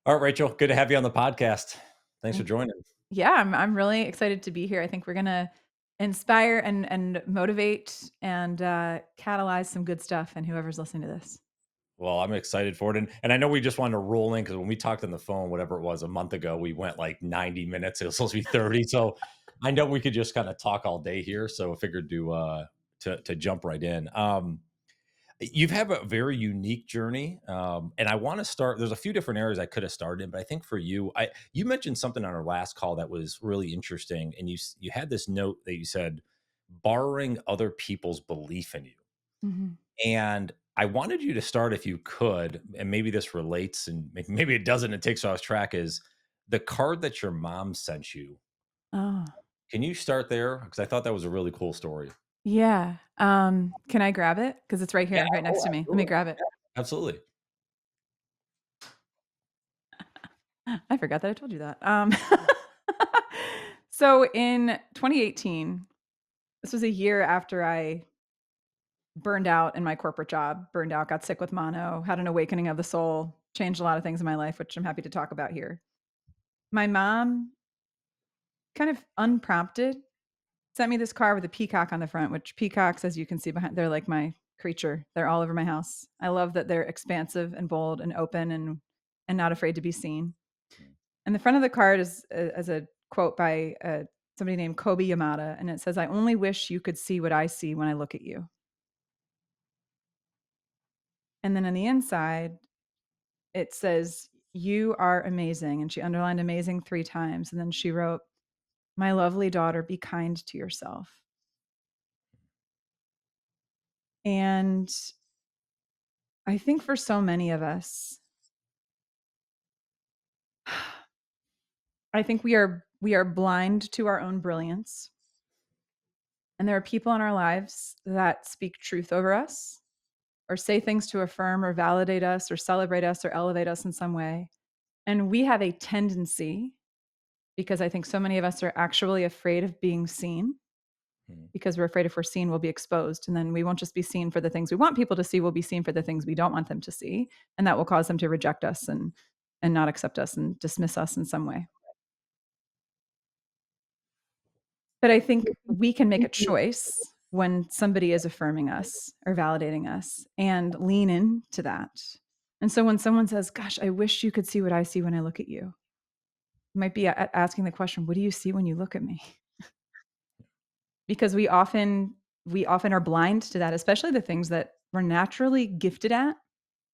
All right, Rachel, good to have you on the podcast. Thanks for Thank joining. Yeah, I'm really excited to be here. I think we're gonna inspire and motivate and catalyze some good stuff in whoever's listening to this. Well, I'm excited for it. And I know we just wanted to roll in because when we talked on the phone, whatever it was a month ago, we went like 90 minutes. It was supposed to be 30. So I know we could just kind of talk all day here. So I figured to jump right in. You've had a very unique journey. And I want to start, there's a few different areas I could have started in, but I think for you, you mentioned something on our last call that was really interesting. And you had this note that you said, borrowing other people's belief in you. Mhm. And I wanted you to start if you could, and maybe this relates and maybe it doesn't, it takes off track, is the card that your mom sent you. Oh, Can you start there? Because I thought that was a really cool story. yeah. Can I grab it? Because it's right Yeah. here, right next Oh, to me. Let me absolutely. grab it. Absolutely. I forgot that I told you that. So in 2018, this was a year after I burned out in my corporate job, burned out, got sick with mono, had an awakening of the soul, changed a lot of things in my life, which I'm happy to talk about here. My mom kind of unprompted sent me this car with a peacock on the front, which peacocks, as you can see behind, they're like my creature. They're all over my house. I love that they're expansive and bold and open and not afraid to be seen. And the front of the card is as a quote by somebody named Kobe Yamada, and it says, "I only wish you could see what I see when I look at you." And then on the inside, it says, "You are amazing," and she underlined "amazing" 3 times, and then she wrote, "My lovely daughter, be kind to yourself." And I think for so many of us, I think we are blind to our own brilliance, and there are people in our lives that speak truth over us or say things to affirm or validate us or celebrate us or elevate us in some way. And we have a tendency, because I think so many of us are actually afraid of being seen, Mhm. because we're afraid if we're seen, we'll be exposed. And then we won't just be seen for the things we want people to see, we'll be seen for the things we don't want them to see. And that will cause them to reject us and not accept us and dismiss us in some way. But I think we can make a choice when somebody is affirming us or validating us and lean into that. And so when someone says, "Gosh, I wish you could see what I see when I look at you," you might be asking the question, "What do you see when you look at me?" Because we often are blind to that, especially the things that we're naturally gifted at.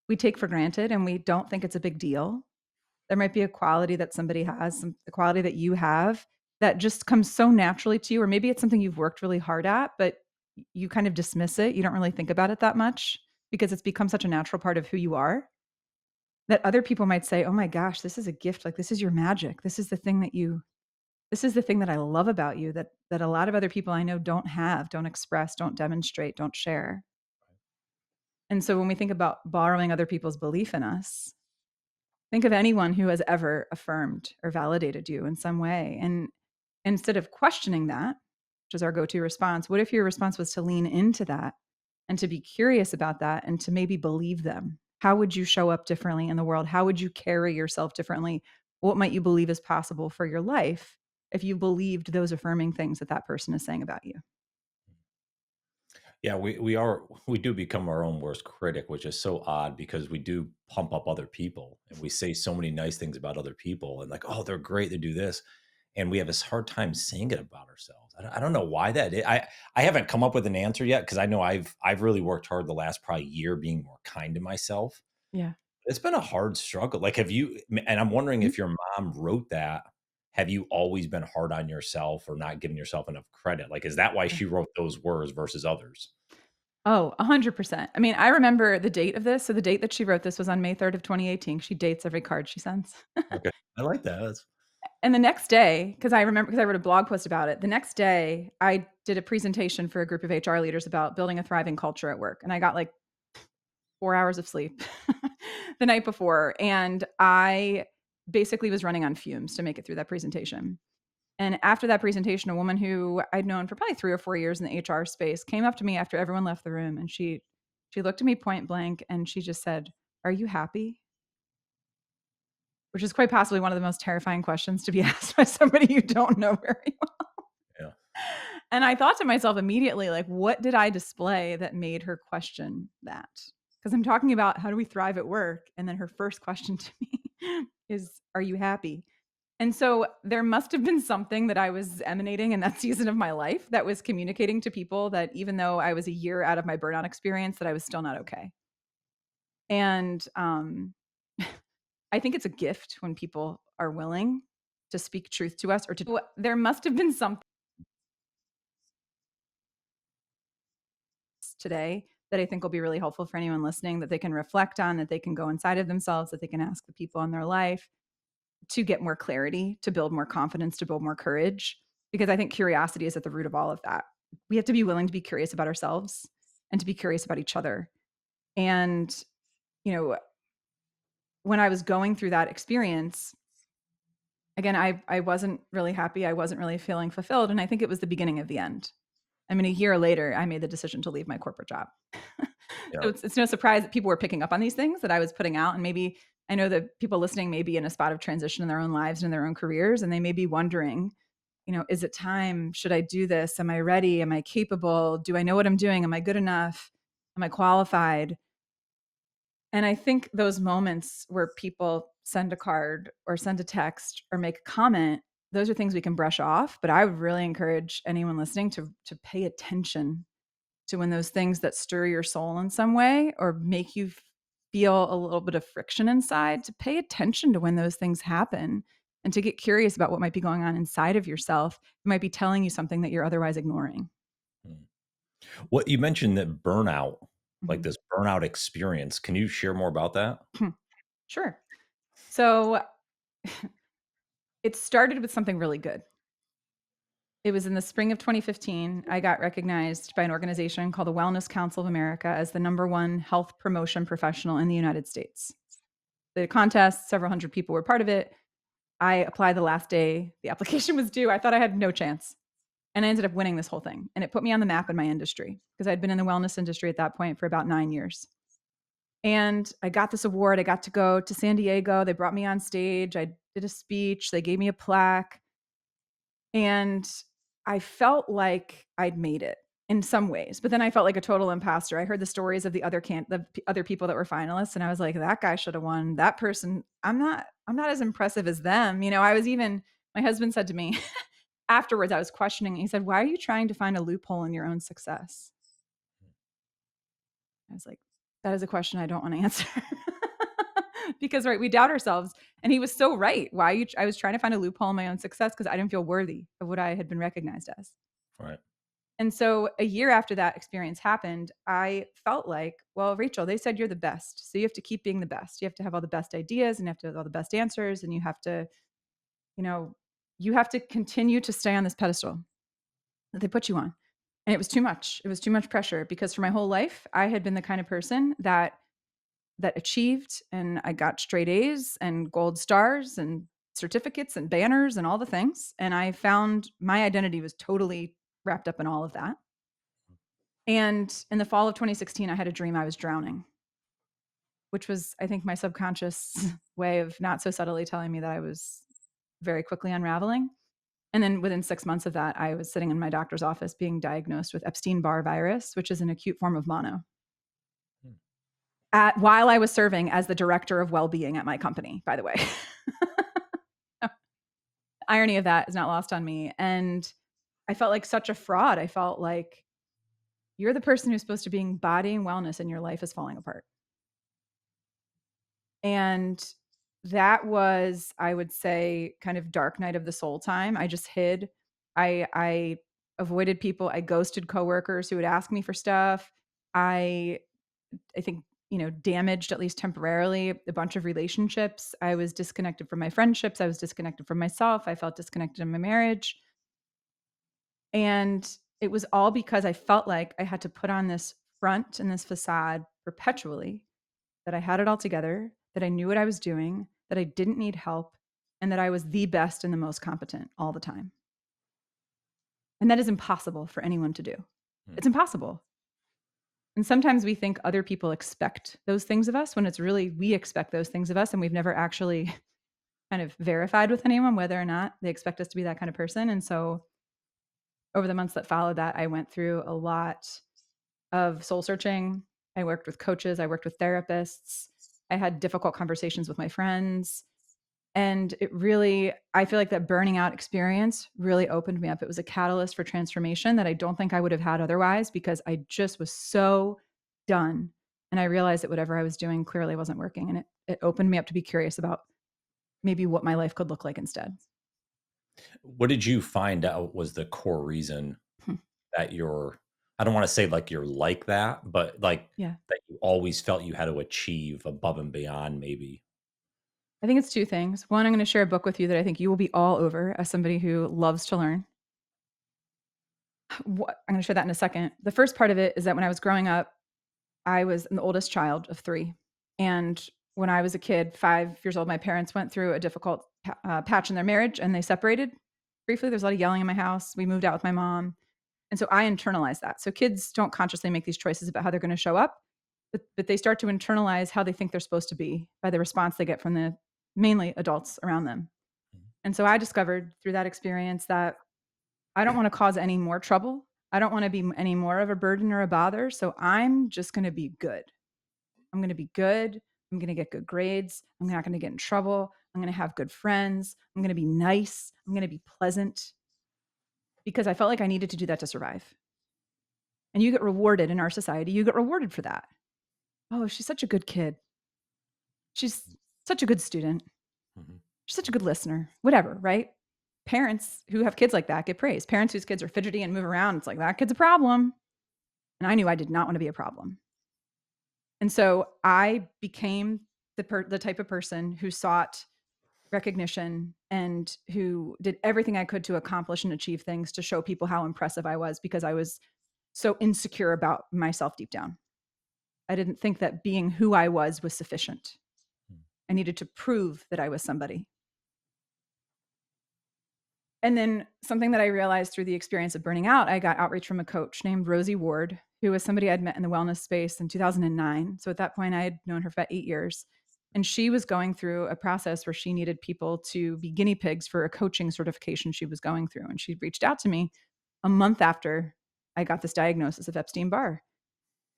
We take for granted and we don't think it's a big deal. There might be a quality that somebody has, a quality that you have that just comes so naturally to you, or maybe it's something you've worked really hard at, but you kind of dismiss it. You don't really think about it that much because it's become such a natural part of who you are that other people might say, "Oh my gosh, this is a gift. Like this is your magic. This is the thing that I love about you that a lot of other people I know don't have, don't express, don't demonstrate, don't share." And so when we think about borrowing other people's belief in us, think of anyone who has ever affirmed or validated you in some way. And instead of questioning that, which is our go to response, what if your response was to lean into that and to be curious about that and to maybe believe them? How would you show up differently in the world? How would you carry yourself differently? What might you believe is possible for your life if you believed those affirming things that that person is saying about you? Yeah, we do become our own worst critic, which is so odd because we do pump up other people and we say so many nice things about other people and like, oh, they're great, they do this. And we have this hard time saying it about ourselves. I don't know why that is. I haven't come up with an answer yet because I know I've really worked hard the last probably year being more kind to myself. Yeah. It's been a hard struggle. Like, have you, and I'm wondering Mhm. if your mom wrote that, have you always been hard on yourself or not giving yourself enough credit? Like, is that why Yeah. she wrote those words versus others? Oh, 100%. I mean, I remember the date of this. So the date that she wrote this was on May 3rd of 2018. She dates every card she sends. Okay. I like that. That's And the next day, because I remember because I wrote a blog post about it, the next day, I did a presentation for a group of HR leaders about building a thriving culture at work, and I got, like, 4 hours of sleep the night before, and I basically was running on fumes to make it through that presentation. And after that presentation, a woman who I'd known for probably 3 or 4 years in the HR space came up to me after everyone left the room, and she looked at me point blank, and she just said, "Are you happy?" which is quite possibly one of the most terrifying questions to be asked by somebody you don't know very well. Yeah. And I thought to myself immediately, like, what did I display that made her question that? Because I'm talking about how do we thrive at work? And then her first question to me is, are you happy? And so there must have been something that I was emanating in that season of my life that was communicating to people that even though I was a year out of my burnout experience, that I was still not okay. And I think it's a gift when people are willing to speak truth to us or to. There must have been something today that I think will be really helpful for anyone listening that they can reflect on, that they can go inside of themselves, that they can ask the people in their life to get more clarity, to build more confidence, to build more courage. Because I think curiosity is at the root of all of that. We have to be willing to be curious about ourselves and to be curious about each other. And, you know, when I was going through that experience, again, I wasn't really happy. I wasn't really feeling fulfilled. And I think it was the beginning of the end. I mean, a year later, I made the decision to leave my corporate job. Yeah. So it's no surprise that people were picking up on these things that I was putting out. And maybe I know that people listening may be in a spot of transition in their own lives and in their own careers, and they may be wondering, is it time? Should I do this? Am I ready? Am I capable? Do I know what I'm doing? Am I good enough? Am I qualified? And I think those moments where people send a card or send a text or make a comment, those are things we can brush off. But I would really encourage anyone listening to pay attention to when those things that stir your soul in some way or make you feel a little bit of friction inside, to pay attention to when those things happen and to get curious about what might be going on inside of yourself. It might be telling you something that you're otherwise ignoring. Mm. What you mentioned that burnout, like Mhm. this burnout experience. Can you share more about that? Sure. So it started with something really good. It was in the spring of 2015. I got recognized by an organization called the Wellness Council of America as the number one health promotion professional in the United States. The contest, several hundred people were part of it. I applied the last day the application was due. I thought I had no chance. And I ended up winning this whole thing. And it put me on the map in my industry because I'd been in the wellness industry at that point for about 9 years. And I got this award. I got to go to San Diego. They brought me on stage. I did a speech. They gave me a plaque. And I felt like I'd made it in some ways, but then I felt like a total imposter. I heard the stories of the other people that were finalists, and I was like, that guy should have won. That person, I'm not as impressive as them. I was even my husband said to me afterwards, I was questioning. He said, "Why are you trying to find a loophole in your own success?" I was like, that is a question I don't want to answer. Because right, we doubt ourselves. And he was so right. I was trying to find a loophole in my own success because I didn't feel worthy of what I had been recognized as. Right. And so a year after that experience happened, I felt like, well, Rachel, they said you're the best. So you have to keep being the best. You have to have all the best ideas and you have to have all the best answers. And you know, you have to continue to stay on this pedestal that they put you on. And it was too much. It was too much pressure because for my whole life, I had been the kind of person that achieved and I got straight A's and gold stars and certificates and banners and all the things. And I found my identity was totally wrapped up in all of that. And in the fall of 2016, I had a dream I was drowning, which was, I think, my subconscious way of not so subtly telling me that I was very quickly unraveling. And then within 6 months of that, I was sitting in my doctor's office being diagnosed with Epstein-Barr virus, which is an acute form of mono. Hmm. While I was serving as the director of well-being at my company, by the way. Irony of that is not lost on me. And I felt like such a fraud. I felt like you're the person who's supposed to be embodying wellness and your life is falling apart. And that was, I would say, kind of dark night of the soul time. I just hid. I avoided people. I ghosted coworkers who would ask me for stuff. I I think, damaged at least temporarily a bunch of relationships. I was disconnected from my friendships. I was disconnected from myself. I felt disconnected in my marriage. And it was all because I felt like I had to put on this front and this facade perpetually that I had it all together, that I knew what I was doing, that I didn't need help, and that I was the best and the most competent all the time. And that is impossible for anyone to do. Hmm. It's impossible. And sometimes we think other people expect those things of us when it's really we expect those things of us and we've never actually kind of verified with anyone whether or not they expect us to be that kind of person. And so over the months that followed that, I went through a lot of soul searching. I worked with coaches, I worked with therapists. I had difficult conversations with my friends. And it really, I feel like that burning out experience really opened me up. It was a catalyst for transformation that I don't think I would have had otherwise, because I just was so done. And I realized that whatever I was doing clearly wasn't working. And it opened me up to be curious about maybe what my life could look like instead. What did you find out was the core reason Hmm. that you're, I don't wanna say like you're like that, but like Yeah. that you always felt you had to achieve above and beyond maybe? I think it's two things. One, I'm going to share a book with you that I think you will be all over as somebody who loves to learn. I'm going to share that in a second. The first part of it is that when I was growing up, I was the oldest child of three. And when I was a kid, 5 years old, my parents went through a difficult patch in their marriage and they separated briefly. There's a lot of yelling in my house. We moved out with my mom. And so I internalized that. So kids don't consciously make these choices about how they're going to show up, but they start to internalize how they think they're supposed to be by the response they get from the mainly adults around them. Mhm. And so I discovered through that experience that I don't want to cause any more trouble. I don't want to be any more of a burden or a bother. So I'm just going to be good. I'm going to be good. I'm going to get good grades. I'm not going to get in trouble. I'm going to have good friends. I'm going to be nice. I'm going to be pleasant, because I felt like I needed to do that to survive. And you get rewarded in our society. You get rewarded for that. Oh, she's such a good kid. She's such a good student. Mhm. She's such a good listener. Whatever, right? Parents who have kids like that get praised. Parents whose kids are fidgety and move around, it's like, that kid's a problem. And I knew I did not want to be a problem. And so I became the type of person who sought recognition and who did everything I could to accomplish and achieve things to show people how impressive I was, because I was so insecure about myself deep down. I didn't think that being who I was sufficient. Mm. I needed to prove that I was somebody. And then something that I realized through the experience of burning out, I got outreach from a coach named Rosie Ward, who was somebody I'd met in the wellness space in 2009. So at that point, I had known her for about 8 years. And she was going through a process where she needed people to be guinea pigs for a coaching certification she was going through. And she reached out to me a month after I got this diagnosis of Epstein-Barr.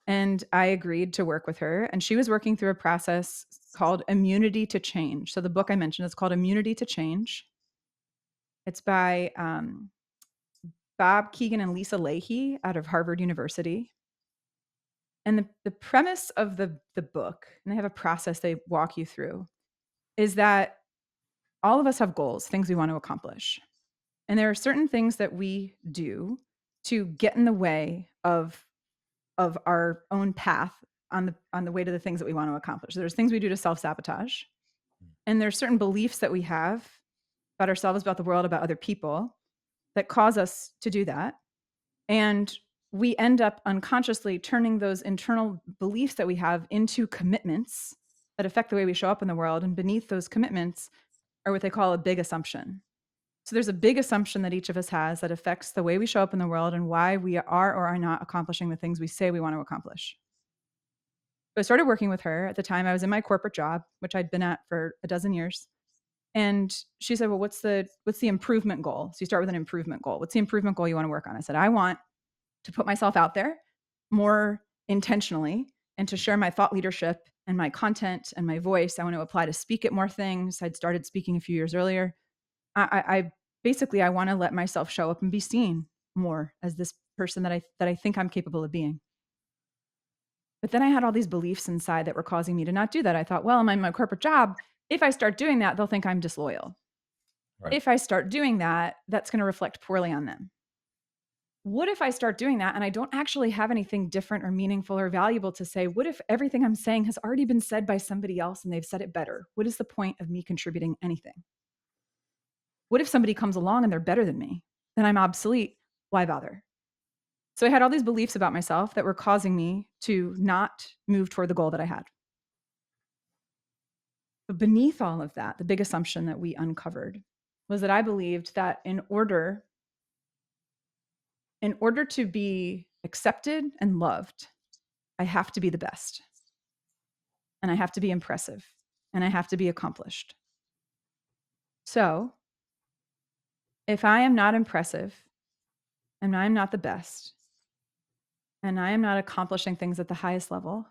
And I agreed to work with her. And she was working through a process called Immunity to Change. So the book I mentioned is called Immunity to Change. It's by Bob Keegan and Lisa Leahy out of Harvard University. And the premise of the book, and they have a process they walk you through, is that all of us have goals, things we want to accomplish. And there are certain things that we do to get in the way of our own path on the way to the things that we want to accomplish. There's things we do to self-sabotage. And there's certain beliefs that we have about ourselves, about the world, about other people that cause us to do that. And we end up unconsciously turning those internal beliefs that we have into commitments that affect the way we show up in the world. And beneath those commitments are what they call a big assumption. So there's a big assumption that each of us has that affects the way we show up in the world and why we are or are not accomplishing the things we say we want to accomplish. So I started working with her. At the time, I was in my corporate job, which I'd been at for a dozen years. And she said, "Well, what's the improvement goal?" So you start with an improvement goal. What's the improvement goal you want to work on? I said, "I want to put myself out there more intentionally and to share my thought leadership and my content and my voice. I want to apply to speak at more things." I'd started speaking a few years earlier. I basically I want to let myself show up and be seen more as this person that I think I'm capable of being. But then I had all these beliefs inside that were causing me to not do that. I thought, well, I'm in my corporate job. If I start doing that, they'll think I'm disloyal. Right. If I start doing that, that's going to reflect poorly on them. What if I start doing that and I don't actually have anything different or meaningful or valuable to say? What if everything I'm saying has already been said by somebody else and they've said it better? What is the point of me contributing anything? What if somebody comes along and they're better than me? Then I'm obsolete. Why bother? So I had all these beliefs about myself that were causing me to not move toward the goal that I had. But beneath all of that, the big assumption that we uncovered was that I believed that in order to be accepted and loved, I have to be the best, and I have to be impressive, and I have to be accomplished. So if I am not impressive and I am not the best and I am not accomplishing things at the highest level,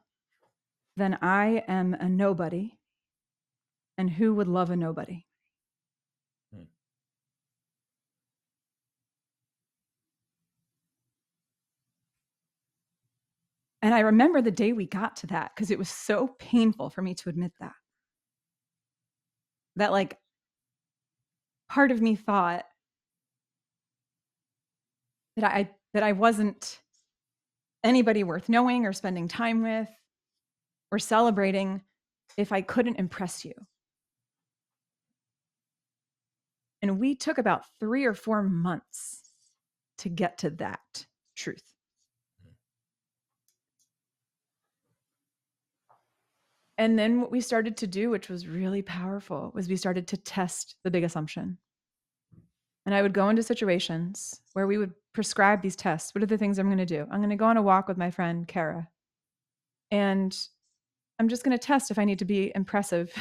then I am a nobody. And who would love a nobody? Hmm. And I remember the day we got to that because it was so painful for me to admit that. That like part of me thought that I wasn't anybody worth knowing or spending time with or celebrating if I couldn't impress you. And we took about 3 or 4 months to get to that truth. And then what we started to do, which was really powerful, was we started to test the big assumption. And I would go into situations where we would prescribe these tests. What are the things I'm going to do? I'm going to go on a walk with my friend Kara, and I'm just going to test if I need to be impressive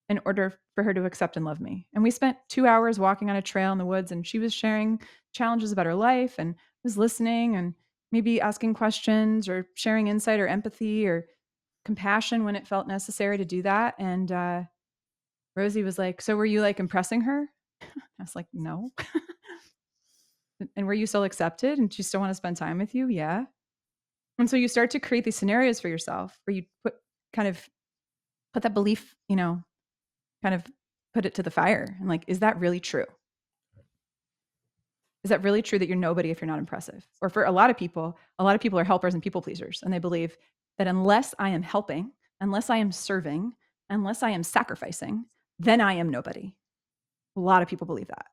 in order for her to accept and love me. And we spent 2 hours walking on a trail in the woods, and she was sharing challenges about her life and was listening and maybe asking questions or sharing insight or empathy or compassion when it felt necessary to do that. And Rosie was like, "So were you like impressing her?" I was like, "No." "And were you still accepted? And she still want to spend time with you?" "Yeah." And so you start to create these scenarios for yourself where you kind of put that belief, kind of put it to the fire and like, is that really true? Is that really true that you're nobody if you're not impressive? Or for a lot of people are helpers and people pleasers, and they believe that unless I am helping, unless I am serving, unless I am sacrificing, then I am nobody. A lot of people believe that.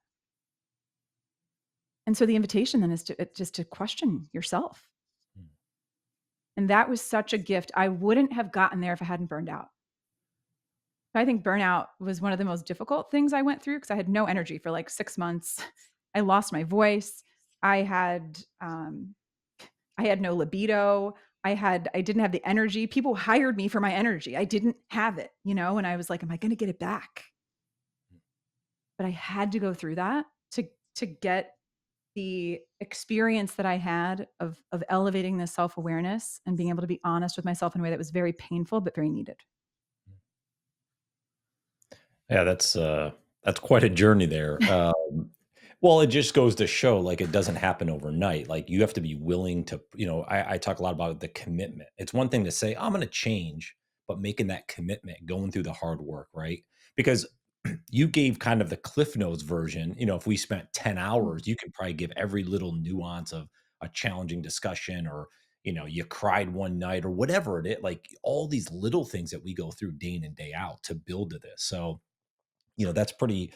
And so the invitation then is just to question yourself. Hmm. And that was such a gift. I wouldn't have gotten there if I hadn't burned out. I think burnout was one of the most difficult things I went through because I had no energy for like 6 months. I lost my voice. I had um, I had no libido. I didn't have the energy. People hired me for my energy. I didn't have it, and I was like, am I going to get it back? But I had to go through that to get the experience that I had of elevating this self-awareness and being able to be honest with myself in a way that was very painful but very needed. Yeah, that's quite a journey there. Well, it just goes to show, like, it doesn't happen overnight. Like, you have to be willing to, I talk a lot about the commitment. It's one thing to say, I'm going to change, but making that commitment, going through the hard work, right? Because you gave kind of the Cliff Notes version. If we spent 10 hours, you could probably give every little nuance of a challenging discussion, or, you cried one night or whatever it is, like all these little things that we go through day in and day out to build to this. So, that's pretty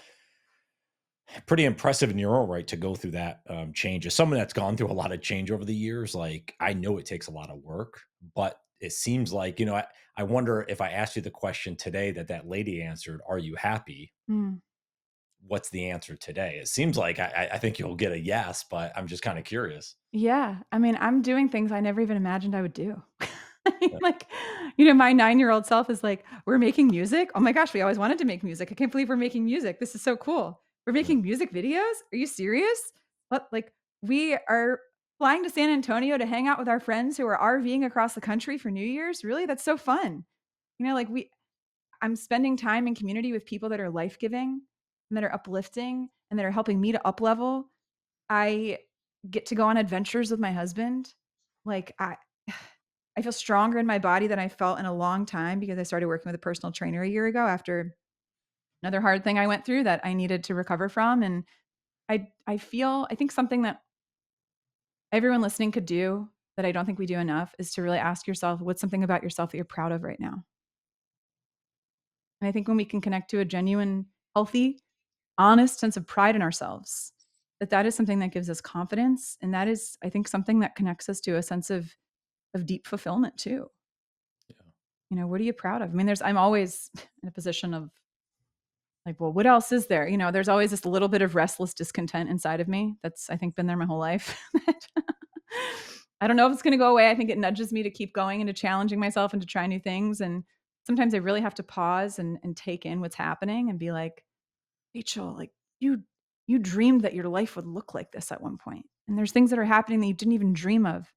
impressive in your own right to go through that change. As someone that's gone through a lot of change over the years, like, I know it takes a lot of work, but it seems like, I wonder if I asked you the question today that lady answered, "Are you happy?" Mm. What's the answer today? It seems like I think you'll get a yes, but I'm just kind of curious. Yeah. I mean, I'm doing things I never even imagined I would do. I mean, Yeah. like, my 9-year-old self is like, "We're making music? Oh my gosh, we always wanted to make music. I can't believe we're making music. This is so cool. We're Mm, making music videos? Are you serious? What, like, we are flying to San Antonio to hang out with our friends who are RVing across the country for New Year's? Really? That's so fun." Like I'm spending time in community with people that are life-giving and that are uplifting and that are helping me to up level. I get to go on adventures with my husband. Like I feel stronger in my body than I felt in a long time because I started working with a personal trainer a year ago after another hard thing I went through that I needed to recover from. And I think something that everyone listening could do that I don't think we do enough is to really ask yourself, what's something about yourself that you're proud of right now? And I think when we can connect to a genuine, healthy, honest sense of pride in ourselves, that is something that gives us confidence. And that is, I think, something that connects us to a sense of deep fulfillment too. yeah. What are you proud of? I mean, I'm always in a position of like, well, what else is there? There's always this little bit of restless discontent inside of me that's, I think, been there my whole life. I don't know if it's going to go away. I think it nudges me to keep going and to challenging myself and to try new things. And sometimes I really have to pause and take in what's happening and be like, Rachel, like you dreamed that your life would look like this at one point. And there's things that are happening that you didn't even dream of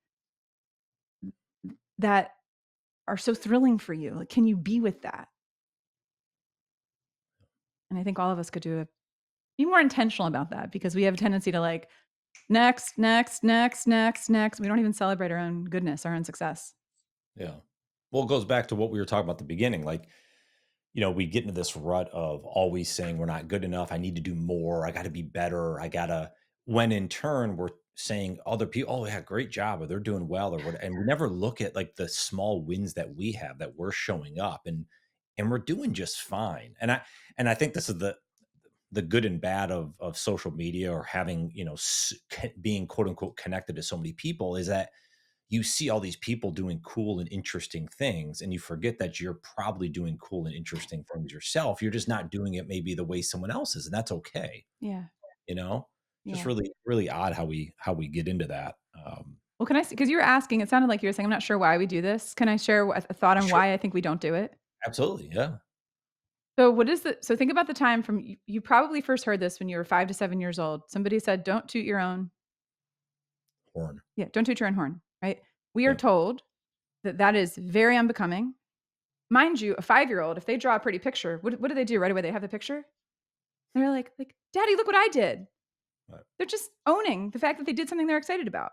that are so thrilling for you. Like, can you be with that? And I think all of us could be more intentional about that because we have a tendency to like next, next, next, next, next. We don't even celebrate our own goodness, our own success. Yeah. Well, it goes back to what we were talking about at the beginning. Like, we get into this rut of always saying we're not good enough. I need to do more. I got to be better. I got to, when in turn, we're saying other people, oh, yeah, great job, or they're doing well, or what. And we never look at like the small wins that we have that we're showing up and we're doing just fine. And I think this is the good and bad of social media or having, being quote unquote connected to so many people is that you see all these people doing cool and interesting things and you forget that you're probably doing cool and interesting things yourself. You're just not doing it maybe the way someone else is, and that's okay. Yeah. You know, just Yeah. really, really odd how we get into that. Well, can I, because you were asking, it sounded like you were saying, I'm not sure why we do this. Can I share a thought on Sure. why I think we don't do it? Absolutely. Yeah. So think about the time from you probably first heard this when you were 5 to 7 years old. Somebody said, don't toot your own, Horn. yeah, don't toot your own horn, right? We are Yeah. told that that is very unbecoming. Mind you, a 5-year-old, if they draw a pretty picture, what do they do right away? They have the picture. They're like, Daddy, look what I did. Right. They're just owning the fact that they did something they're excited about.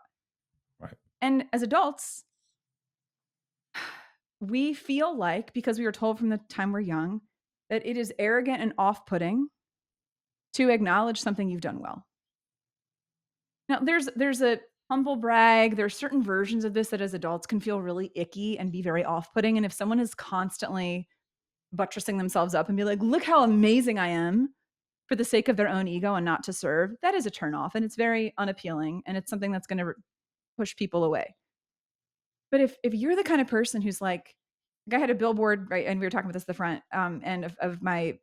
Right. And as adults, we feel like, because we were told from the time we're young, that it is arrogant and off-putting to acknowledge something you've done well. Now, there's a humble brag. There's certain versions of this that as adults can feel really icky and be very off-putting. And if someone is constantly buttressing themselves up and be like, look how amazing I am for the sake of their own ego and not to serve, that is a turnoff. And it's very unappealing. And it's something that's going to push people away. But if you're the kind of person who's like I had a billboard, right, and we were talking about this at the front, and of my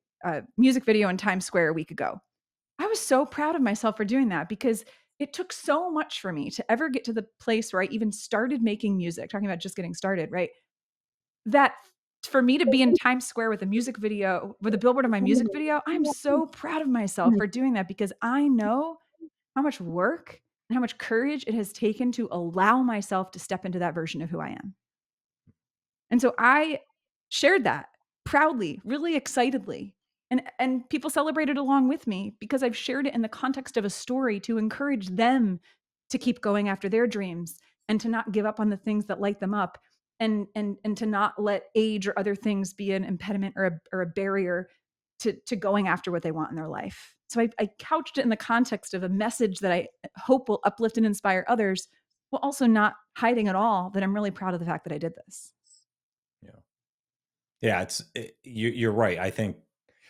music video in Times Square a week ago. I was so proud of myself for doing that because it took so much for me to ever get to the place where I even started making music, talking about just getting started, right? That for me to be in Times Square with a music video, with a billboard of my music video, I'm so proud of myself for doing that because I know how much work and how much courage it has taken to allow myself to step into that version of who I am. And so I shared that proudly, really excitedly. And people celebrated along with me because I've shared it in the context of a story to encourage them to keep going after their dreams and to not give up on the things that light them up and to not let age or other things be an impediment or a barrier to going after what they want in their life. So I couched it in the context of a message that I hope will uplift and inspire others, while also not hiding at all that I'm really proud of the fact that I did this. Yeah. Yeah. You're right. I think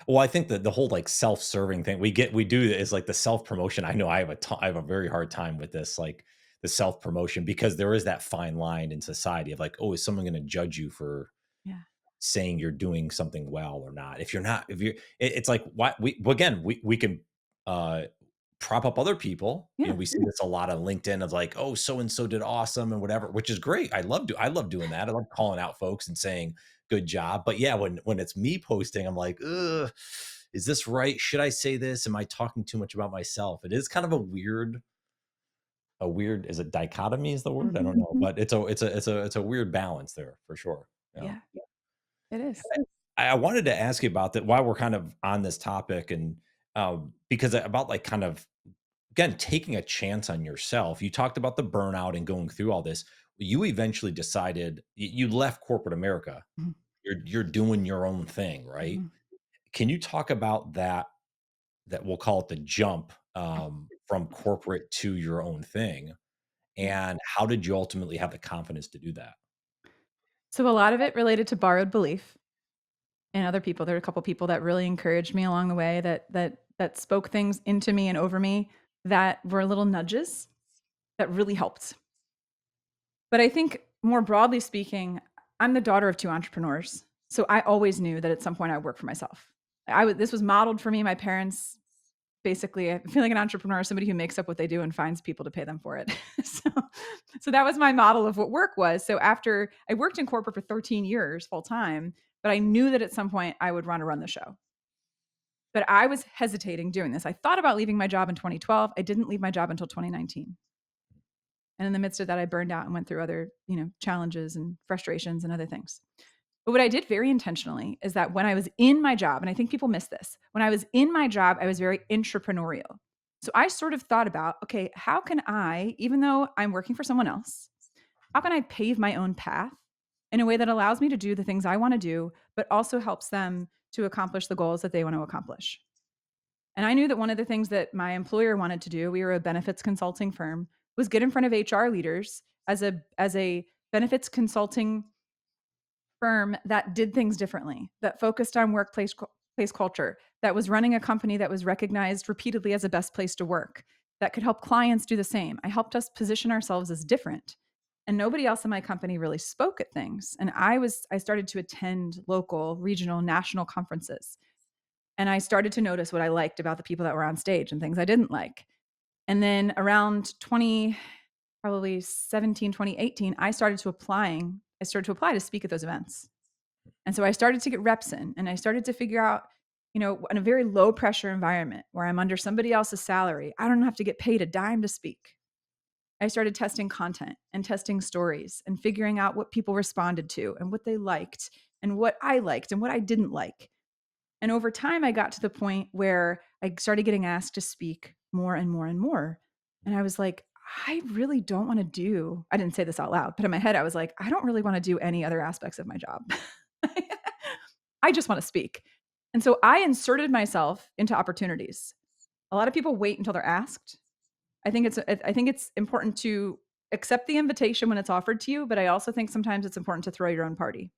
that the whole like self-serving thing we do is like the self-promotion. I know I have a very hard time with this, like the self-promotion, because there is that fine line in society of like, oh, is someone going to judge you for Yeah. saying you're doing something well or not? If you're not, if you're, it's like, why we can uh prop up other people. Yeah. We see this a lot on LinkedIn of like, oh, so and so did awesome and whatever, which is great. I love doing that. I love calling out folks and saying good job. But yeah, when it's me posting, I'm like, ugh, is this right? Should I say this? Am I talking too much about myself? It is kind of a weird, is it dichotomy is the word? I don't Mhm. know, but it's a weird balance there for sure. Yeah. Yeah, it is. I wanted to ask you about that while we're kind of on this topic, and because about like kind of again taking a chance on yourself. You talked about the burnout and going through all this. You eventually decided you left corporate America. Mhm, You're doing your own thing, right? mhm. Can you talk about that we'll call it the jump from corporate to your own thing, Yeah. and how did you ultimately have the confidence to do that? So a lot of it related to borrowed belief in other people. There were a couple people that really encouraged me along the way that spoke things into me and over me that were little nudges that really helped. But I think more broadly speaking, I'm the daughter of 2 entrepreneurs. So I always knew that at some point I'd work for myself. This was modeled for me. My parents basically, I feel like an entrepreneur is somebody who makes up what they do and finds people to pay them for it. So that was my model of what work was. So after I worked in corporate for 13 years full time, but I knew that at some point I would want to run the show. But I was hesitating doing this. I thought about leaving my job in 2012. I didn't leave my job until 2019. And in the midst of that, I burned out and went through other, challenges and frustrations and other things. But what I did very intentionally is that when I was in my job, and I think people miss this, when I was in my job, I was very entrepreneurial. So I sort of thought about, okay, how can I, even though I'm working for someone else, how can I pave my own path in a way that allows me to do the things I want to do, but also helps them to accomplish the goals that they want to accomplish? And I knew that one of the things that my employer wanted to do, we were a benefits consulting firm, was get in front of HR leaders as a benefits consulting firm that did things differently, that focused on place culture, that was running a company that was recognized repeatedly as a best place to work, that could help clients do the same. I helped us position ourselves as different. And nobody else in my company really spoke at things. And I started to attend local, regional, national conferences. And I started to notice what I liked about the people that were on stage and things I didn't like. And then around 20, probably 17, 2018, I started to apply to speak at those events. And so I started to get reps in and I started to figure out, in a very low pressure environment where I'm under somebody else's salary, I don't have to get paid a dime to speak. I started testing content and testing stories and figuring out what people responded to and what they liked and what I liked and what I didn't like. And over time, I got to the point where I started getting asked to speak more and more and more. And I was like, I really don't want to do, I didn't say this out loud, but in my head, I was like, I don't really want to do any other aspects of my job. I just want to speak. And so I inserted myself into opportunities. A lot of people wait until they're asked. I think it's important to accept the invitation when it's offered to you, but I also think sometimes it's important to throw your own party.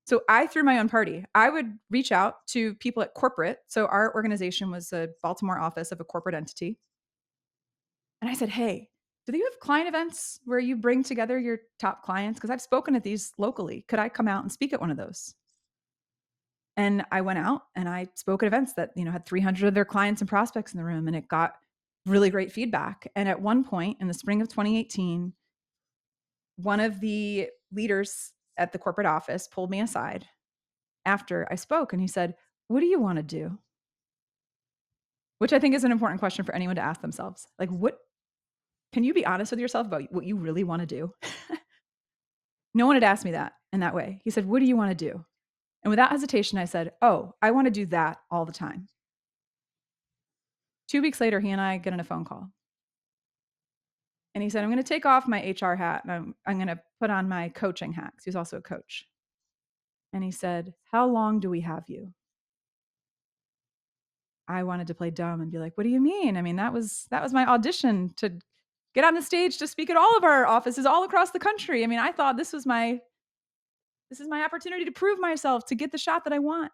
So I threw my own party. I would reach out to people at corporate. So our organization was a Baltimore office of a corporate entity. And I said, hey, do you have client events where you bring together your top clients? Because I've spoken at these locally. Could I come out and speak at one of those? And I went out and I spoke at events that, had 300 of their clients and prospects in the room, and it got really great feedback. And at one point in the spring of 2018, one of the leaders at the corporate office pulled me aside after I spoke and he said, what do you want to do? Which I think is an important question for anyone to ask themselves. Like, what can you be honest with yourself about what you really want to do? No one had asked me that in that way. He said, what do you want to do? And without hesitation, I said, oh, I want to do that all the time. 2 weeks later, he and I get on a phone call. And he said, I'm going to take off my HR hat and I'm going to put on my coaching hat, 'cause he was also a coach. And he said, how long do we have you? I wanted to play dumb and be like, what do you mean? I mean, that was my audition to get on the stage to speak at all of our offices all across the country. I mean, I thought this is my opportunity to prove myself, to get the shot that I want.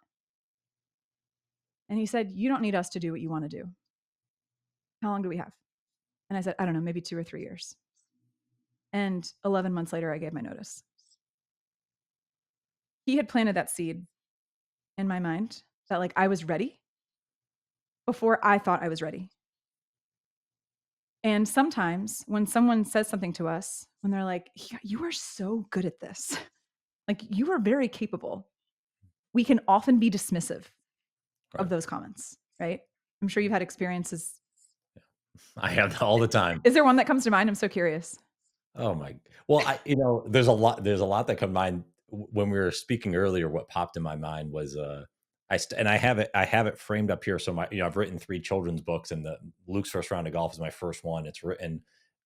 And he said, you don't need us to do what you want to do. How long do we have? And I said, I don't know, maybe 2 or 3 years. And 11 months later, I gave my notice. He had planted that seed in my mind that like I was ready before I thought I was ready. And sometimes when someone says something to us, when they're like, "Yeah, you are so good at this, like you are very capable," we can often be dismissive of Right. those comments, right? I'm sure you've had experiences. I have that all the time. Is there one that comes to mind? I'm so curious. Oh my well, there's a lot that combined when we were speaking earlier, what popped in my mind was, and I have it framed up here. So I've written 3 children's books and the Luke's First Round of Golf is my first one. It's written,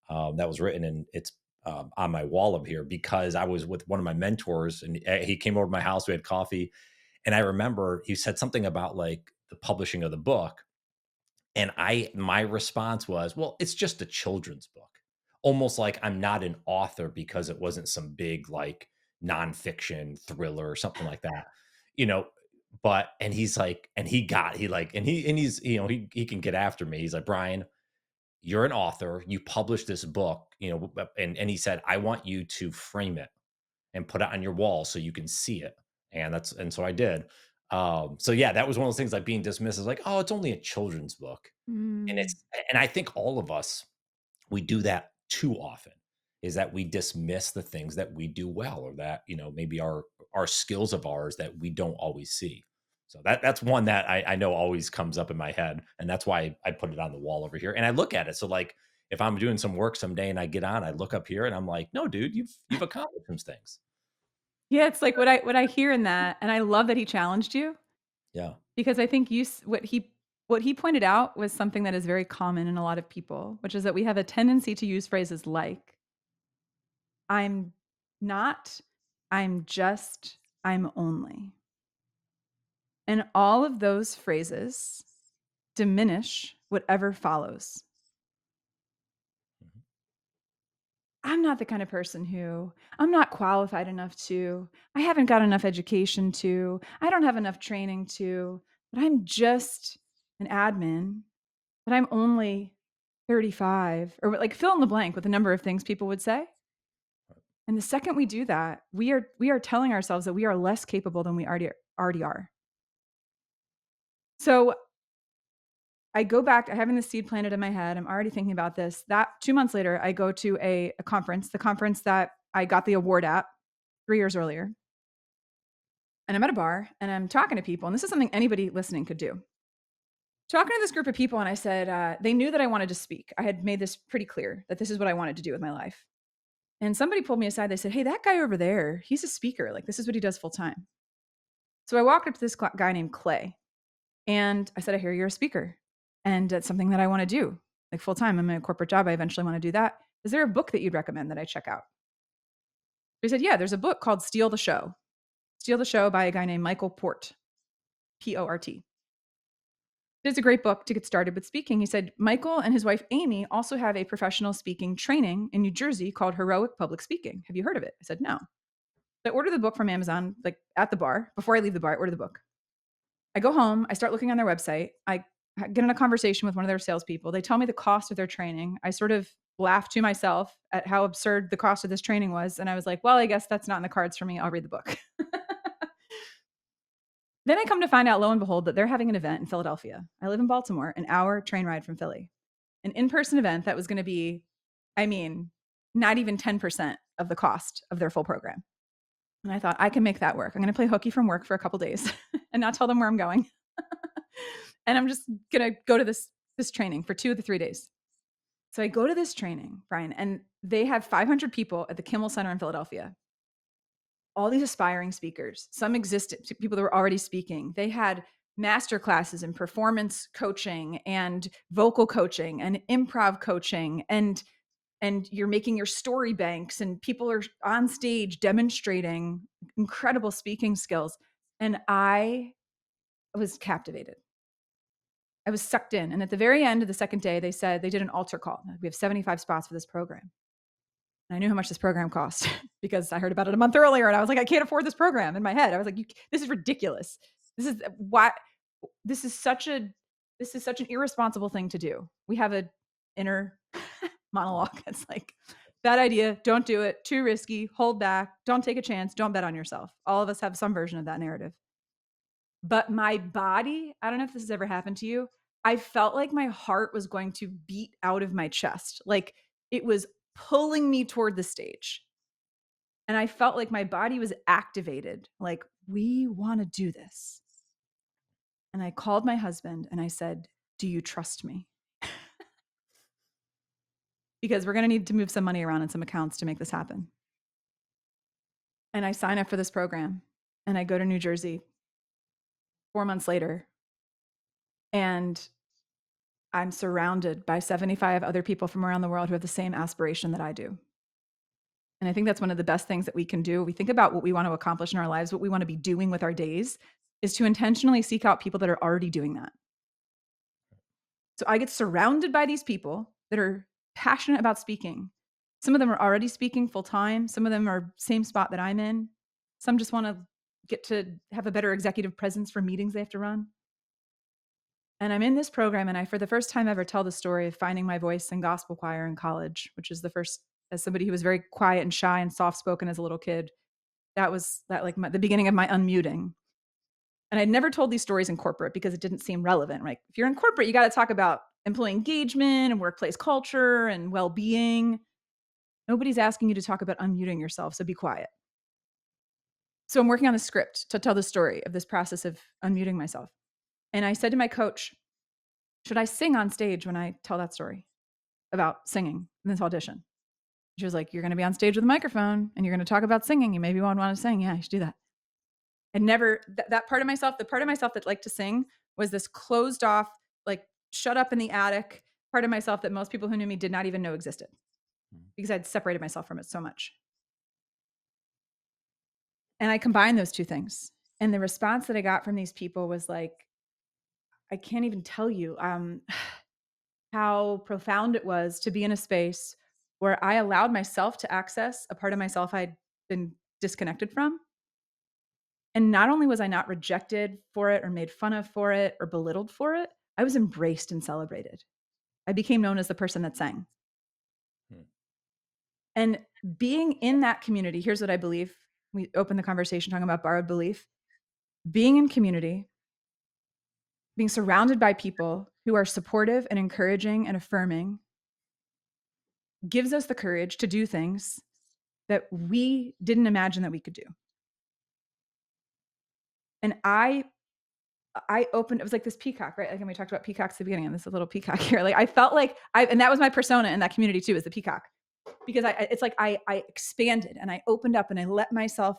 that was written and it's, on my wall up here because I was with one of my mentors and he came over to my house, we had coffee, and I remember he said something about like the publishing of the book. And my response was, "Well, it's just a children's book." Almost like I'm not an author because it wasn't some big like nonfiction thriller or something like that, you know. But and he's like, and he got he like, and he's he can get after me. He's like, Brian, you're an author. You published this book, and he said, I want you to frame it and put it on your wall so you can see it. And so I did. So yeah, that was one of those things like being dismissed as like, oh, it's only a children's book. And Mm, I think all of us, we do that too often, is that we dismiss the things that we do well or that, maybe our skills of ours that we don't always see. So that's one that I know always comes up in my head, and that's why I put it on the wall over here, and I look at it. So, like, if I'm doing some work someday and I get on, I look up here and I'm like, "No, dude, you've accomplished some things." Yeah, it's like what I hear in that, and I love that he challenged you Yeah. because I think what he pointed out was something that is very common in a lot of people, which is that we have a tendency to use phrases like, "I'm not," "I'm just," "I'm only." And all of those phrases diminish whatever follows. Mhm. I'm not the kind of person who I'm not qualified enough to, I haven't got enough education to, I don't have enough training to, but I'm just an admin, but I'm only 35 or like fill in the blank with a number of things people would say. And the second we do that, we are telling ourselves that we are less capable than we already are. So I go back to having the seed planted in my head. I'm already thinking about this. That 2 months later, I go to a conference, the conference that I got the award at 3 years earlier. And I'm at a bar and I'm talking to people. And this is something anybody listening could do. Talking to this group of people, and I said, they knew that I wanted to speak. I had made this pretty clear that this is what I wanted to do with my life. And somebody pulled me aside. They said, "Hey, that guy over there, he's a speaker. Like, this is what he does full time." So I walked up to this guy named Clay and I said, "I hear you're a speaker and it's something that I want to do like full time. I'm in a corporate job. I eventually want to do that. Is there a book that you'd recommend that I check out?" He said, "Yeah, there's a book called Steal the Show. Steal the Show by a guy named Michael Port, Port. It's a great book to get started with speaking." He said, "Michael and his wife, Amy, also have a professional speaking training in New Jersey called Heroic Public Speaking. Have you heard of it?" I said, "No." So I order the book from Amazon, like at the bar. Before I leave the bar, I order the book. I go home. I start looking on their website. I get in a conversation with one of their salespeople. They tell me the cost of their training. I sort of laugh to myself at how absurd the cost of this training was. And I was like, well, I guess that's not in the cards for me. I'll read the book. Then I come to find out, lo and behold, that they're having an event in Philadelphia. I live in Baltimore, an hour train ride from Philly, an in person event that was going to be, I mean, not even 10% of the cost of their full program. And I thought, I can make that work. I'm going to play hooky from work for a couple days and not tell them where I'm going. And I'm just going to go to this training for 2 of the 3 days. So I go to this training, Brian, and they have 500 people at the Kimmel Center in Philadelphia. All these aspiring speakers, some existed, people that were already speaking. They had master classes in performance coaching and vocal coaching and improv coaching, and you're making your story banks, and people are on stage demonstrating incredible speaking skills. And I was captivated. I was sucked in. And at the very end of the second day, they said they did an altar call. We have 75 spots for this program. And I knew how much this program cost because I heard about it a month earlier. And I was like, I can't afford this program in my head. I was like, this is ridiculous. This is why this is such a this is such an irresponsible thing to do. We have a inner monologue that's like, bad idea, don't do it, too risky, hold back, don't take a chance, don't bet on yourself. All of us have some version of that narrative. But my body, I don't know if this has ever happened to you. I felt like my heart was going to beat out of my chest. Like it was pulling me toward the stage. And I felt like my body was activated. Like, we want to do this. And I called my husband and I said, "Do you trust me?" Because we're going to need to move some money around in some accounts to make this happen. And I sign up for this program and I go to New Jersey 4 months later. And I'm surrounded by 75 other people from around the world who have the same aspiration that I do. And I think that's one of the best things that we can do. We think about what we want to accomplish in our lives, what we want to be doing with our days, is to intentionally seek out people that are already doing that. So I get surrounded by these people that are passionate about speaking. Some of them are already speaking full time. Some of them are same spot that I'm in. Some just want to get to have a better executive presence for meetings they have to run. And I'm in this program, and I, for the first time ever, tell the story of finding my voice in gospel choir in college, which is the first, as somebody who was very quiet and shy and soft spoken as a little kid, that was that like the beginning of my unmuting. And I'd never told these stories in corporate because it didn't seem relevant, right? If you're in corporate, you got to talk about employee engagement and workplace culture and well-being. Nobody's asking you to talk about unmuting yourself, so be quiet. So I'm working on the script to tell the story of this process of unmuting myself. And I said to my coach, should I sing on stage when I tell that story about singing in this audition? She was like, you're going to be on stage with a microphone and you're going to talk about singing. You maybe won't want to sing. Yeah, you should do that. And never that part of myself, the part of myself that liked to sing was this closed off, like shut up in the attic part of myself that most people who knew me did not even know existed because I'd separated myself from it so much. And I combined those two things. And the response that I got from these people was like, I can't even tell you how profound it was to be in a space where I allowed myself to access a part of myself I'd been disconnected from. And not only was I not rejected for it or made fun of for it or belittled for it, I was embraced and celebrated. I became known as the person that sang. Hmm. And being in that community, here's what I believe. We opened the conversation talking about borrowed belief. Being in community, being surrounded by people who are supportive and encouraging and affirming gives us the courage to do things that we didn't imagine that we could do. And I opened, it was like this peacock, right? Like, and we talked about peacocks at the beginning, and this little peacock here. Like, I felt like and that was my persona in that community too, is the peacock. Because it's like I expanded and I opened up and I let myself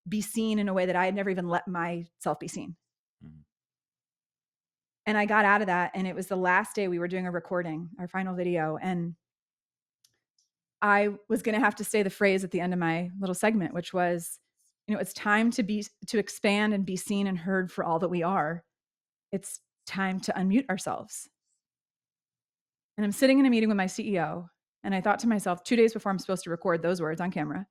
be seen in a way that I had never even let myself be seen. Mm-hmm. And I got out of that. And it was the last day we were doing a recording, our final video. And I was going to have to say the phrase at the end of my little segment, which was, it's time to expand and be seen and heard for all that we are. It's time to unmute ourselves. And I'm sitting in a meeting with my CEO. And I thought to myself, 2 days before I'm supposed to record those words on camera,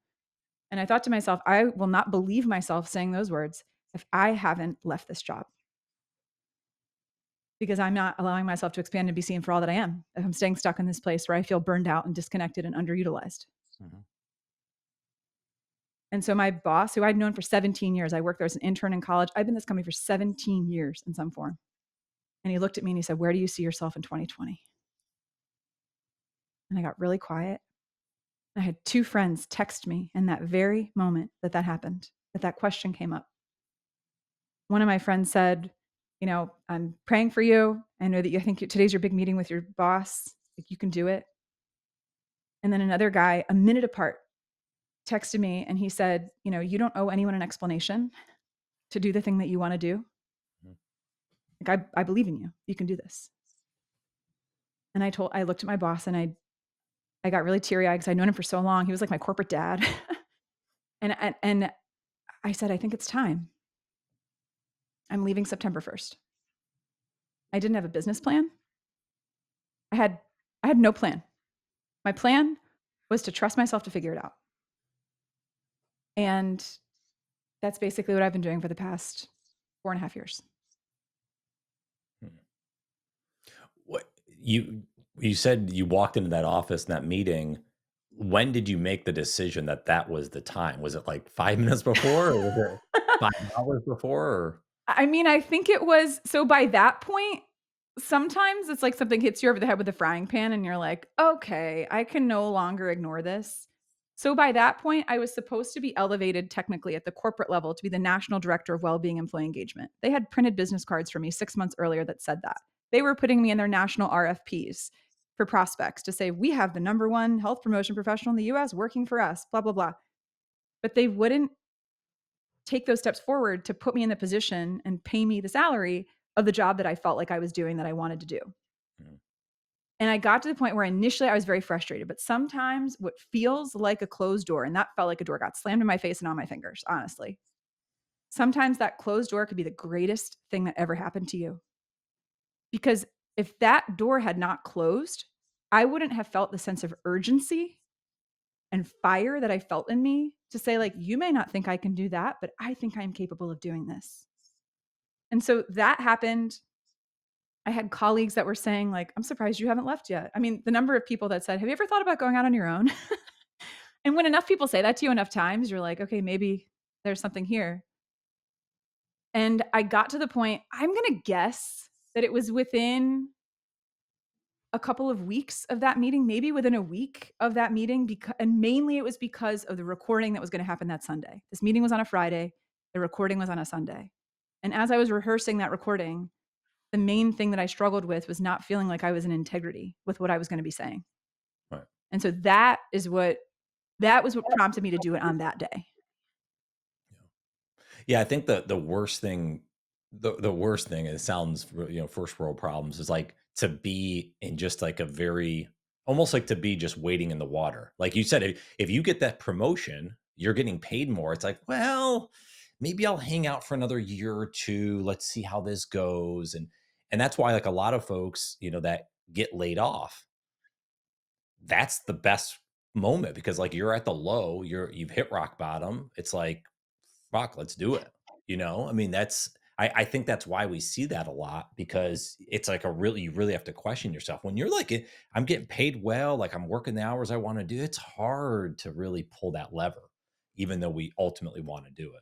and I thought to myself, I will not believe myself saying those words if I haven't left this job. Because I'm not allowing myself to expand and be seen for all that I am. If I'm staying stuck in this place where I feel burned out and disconnected and underutilized. Mm-hmm. And so my boss, who I'd known for 17 years, I worked there as an intern in college. I've been in this company for 17 years in some form. And he looked at me and he said, where do you see yourself in 2020? And I got really quiet. I had 2 friends text me in that very moment that happened, that question came up. One of my friends said, I'm praying for you. I know that I think today's your big meeting with your boss. Like, you can do it. And then another guy, a minute apart, texted me and he said, you don't owe anyone an explanation to do the thing that you want to do. Mm-hmm. Like, I believe in you. You can do this. And I looked at my boss and I got really teary-eyed because I'd known him for so long. He was like my corporate dad. and I said, I think it's time. I'm leaving September 1st. I didn't have a business plan. I had no plan. My plan was to trust myself to figure it out. And that's basically what I've been doing for the past 4.5 years. What you said you walked into that office in that meeting. When did you make the decision that was the time? Was it like 5 minutes before, or was it 5 hours before, or? I mean, I think it was, so by that point, sometimes it's like something hits you over the head with a frying pan and you're like, okay, I can no longer ignore this. So by that point, I was supposed to be elevated technically at the corporate level to be the national director of well-being employee engagement. They had printed business cards for me 6 months earlier that said that. They were putting me in their national RFPs for prospects to say, we have the #1 health promotion professional in the US working for us, blah, blah, blah. But they wouldn't take those steps forward to put me in the position and pay me the salary of the job that I felt like I was doing, that I wanted to do. Mm-hmm. And I got to the point where initially I was very frustrated, but sometimes what feels like a closed door, and that felt like a door got slammed in my face and on my fingers, honestly. Sometimes that closed door could be the greatest thing that ever happened to you. Because if that door had not closed, I wouldn't have felt the sense of urgency and fire that I felt in me to say, like, you may not think I can do that, but I think I'm capable of doing this. And so that happened. I had colleagues that were saying, like, I'm surprised you haven't left yet. I mean, the number of people that said, have you ever thought about going out on your own? And when enough people say that to you enough times, you're like, okay, maybe there's something here. And I got to the point, I'm going to guess that it was within a couple of weeks of that meeting, maybe within a week of that meeting, and mainly it was because of the recording that was gonna happen that Sunday. This meeting was on a Friday, the recording was on a Sunday. And as I was rehearsing that recording, the main thing that I struggled with was not feeling like I was in integrity with what I was gonna be saying. Right. And so that was what prompted me to do it on that day. Yeah, I think the worst thing, the worst thing, it sounds first world problems, is like to be in just like a very, almost like to be just waiting in the water. Like you said, if you get that promotion, you're getting paid more. It's like, well, maybe I'll hang out for another year or two. Let's see how this goes. And that's why like a lot of folks, that get laid off, that's the best moment because like you're at the low, you've hit rock bottom. It's like, fuck, let's do it. I mean, I think that's why we see that a lot because it's like you really have to question yourself when you're like, I'm getting paid well, like I'm working the hours I want to do. It's hard to really pull that lever, even though we ultimately want to do it.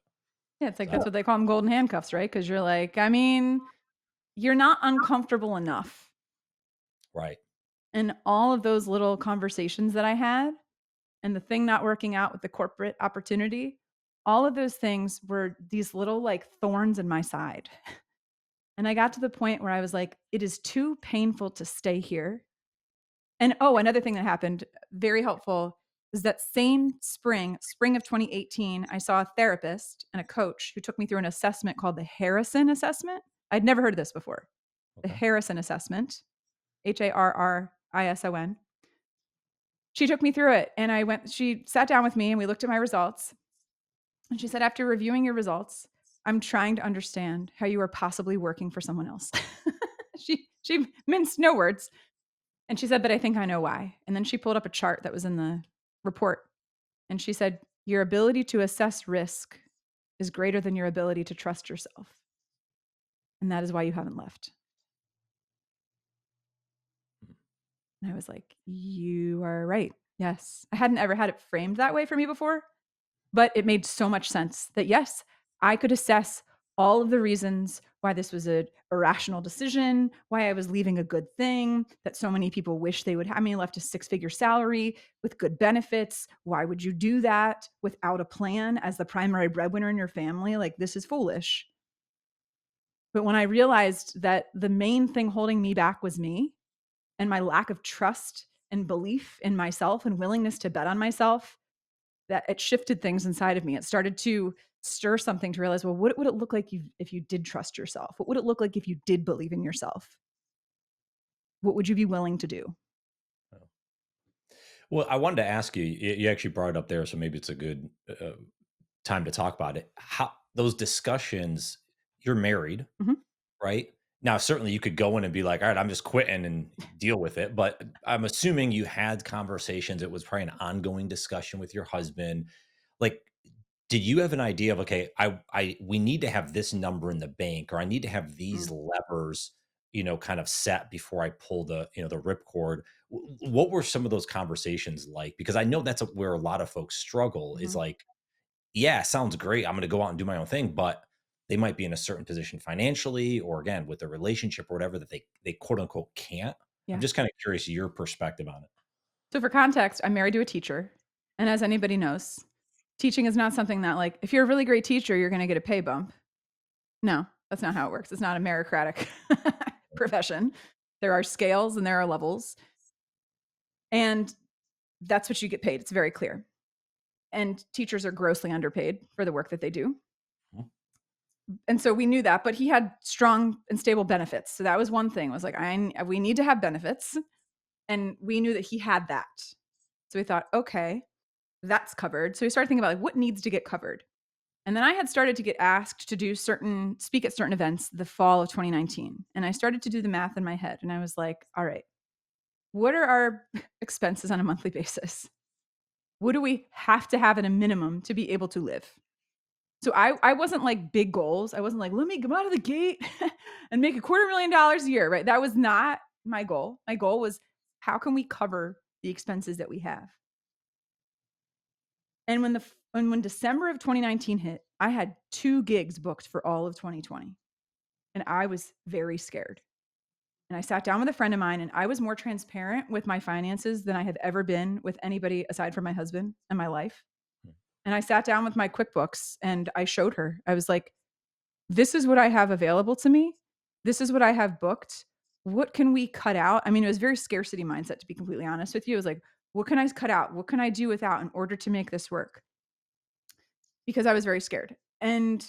Yeah, it's like So, that's what they call them, golden handcuffs, right? Because 'Cause you're like, I mean, you're not uncomfortable enough. right. And all of those little conversations that I had and the thing not working out with the corporate opportunity, all of those things were these little, like, thorns in my side. And I got to the point where I was like, "It is too painful to stay here." And, oh, another thing that happened, very helpful, is that same spring of 2018, I saw a therapist and a coach who took me through an assessment called the Harrison assessment. I'd never heard of this before. The Okay. Harrison assessment, Harrison. She took me through it, and she sat down with me, and we looked at my results, and she said, "After reviewing your results, I'm trying to understand how you are possibly working for someone else." She minced no words, and she said, "But I think I know why." And then she pulled up a chart that was in the report, and she said, "Your ability to assess risk is greater than your ability to trust yourself, and that is why you haven't left." And I was like, "You are right. Yes." I hadn't ever had it framed that way for me before, but it made so much sense that, yes, I could assess all of the reasons why this was a irrational decision, why I was leaving a good thing that so many people wish they would have. I mean, left a six-figure salary with good benefits. Why would you do that without a plan as the primary breadwinner in your family? Like, this is foolish. But when I realized that the main thing holding me back was me and my lack of trust and belief in myself and willingness to bet on myself, that it shifted things inside of me. It started to stir something to realize, well, what would it look like if you did trust yourself? What would it look like if you did believe in yourself? What would you be willing to do? Well, I wanted to ask you, you actually brought it up there, so maybe it's a good time to talk about it. How those discussions, you're married, Mhm. right? Now, certainly you could go in and be like, all right, I'm just quitting and deal with it. But I'm assuming you had conversations. It was probably an ongoing discussion with your husband. Like, did you have an idea of, okay, we need to have this number in the bank, or I need to have these Mm. levers, kind of set before I pull the ripcord? What were some of those conversations like? Because I know that's where a lot of folks struggle is Mhm. like, yeah, sounds great. I'm going to go out and do my own thing, but they might be in a certain position financially, or again, with a relationship or whatever that they quote unquote can't. I'm Yeah. just kind of curious your perspective on it. So for context, I'm married to a teacher, and as anybody knows, teaching is not something that, like, if you're a really great teacher, you're gonna get a pay bump. No, that's not how it works. It's not a meritocratic profession. There are scales and there are levels, and that's what you get paid. It's very clear. And teachers are grossly underpaid for the work that they do. Mhm. And so we knew that, but he had strong and stable benefits. So that was one thing. Was like, we need to have benefits, and we knew that he had that. So we thought, okay, that's covered. So we started thinking about, like, what needs to get covered. And then I had started to get asked to speak at certain events the fall of 2019. And I started to do the math in my head, and I was like, all right, what are our expenses on a monthly basis? What do we have to have at a minimum to be able to live? So I wasn't like big goals. I wasn't like, let me come out of the gate and make $250,000 a year, right? That was not my goal. My goal was, how can we cover the expenses that we have? And when December of 2019 hit, I had 2 gigs booked for all of 2020, and I was very scared. And I sat down with a friend of mine, and I was more transparent with my finances than I have ever been with anybody aside from my husband in my life. Mm. And I sat down with my QuickBooks and I showed her. I was like, this is what I have available to me. This is what I have booked. What can we cut out? I mean, it was very scarcity mindset, to be completely honest with you. It was like, what can I cut out? What can I do without in order to make this work? Because I was very scared. And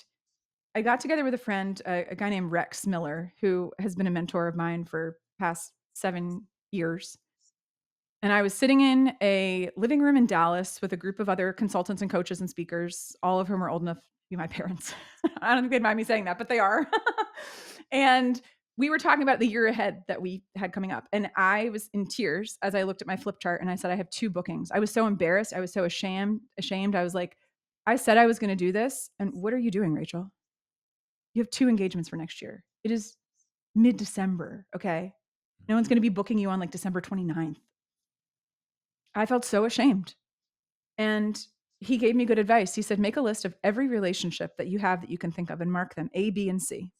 I got together with a friend, a guy named Rex Miller, who has been a mentor of mine for past 7 years. And I was sitting in a living room in Dallas with a group of other consultants and coaches and speakers, all of whom are old enough to be my parents. I don't think they'd mind me saying that, but they are. And we were talking about the year ahead that we had coming up. And I was in tears as I looked at my flip chart and I said, I have 2 bookings. I was so embarrassed. I was so ashamed. I was like, I said I was going to do this. And what are you doing, Rachel? You have 2 engagements for next year. It is mid-December. Okay. No one's going to be booking you on like December 29th. I felt so ashamed. And he gave me good advice. He said, make a list of every relationship that you have that you can think of and mark them A, B, and C.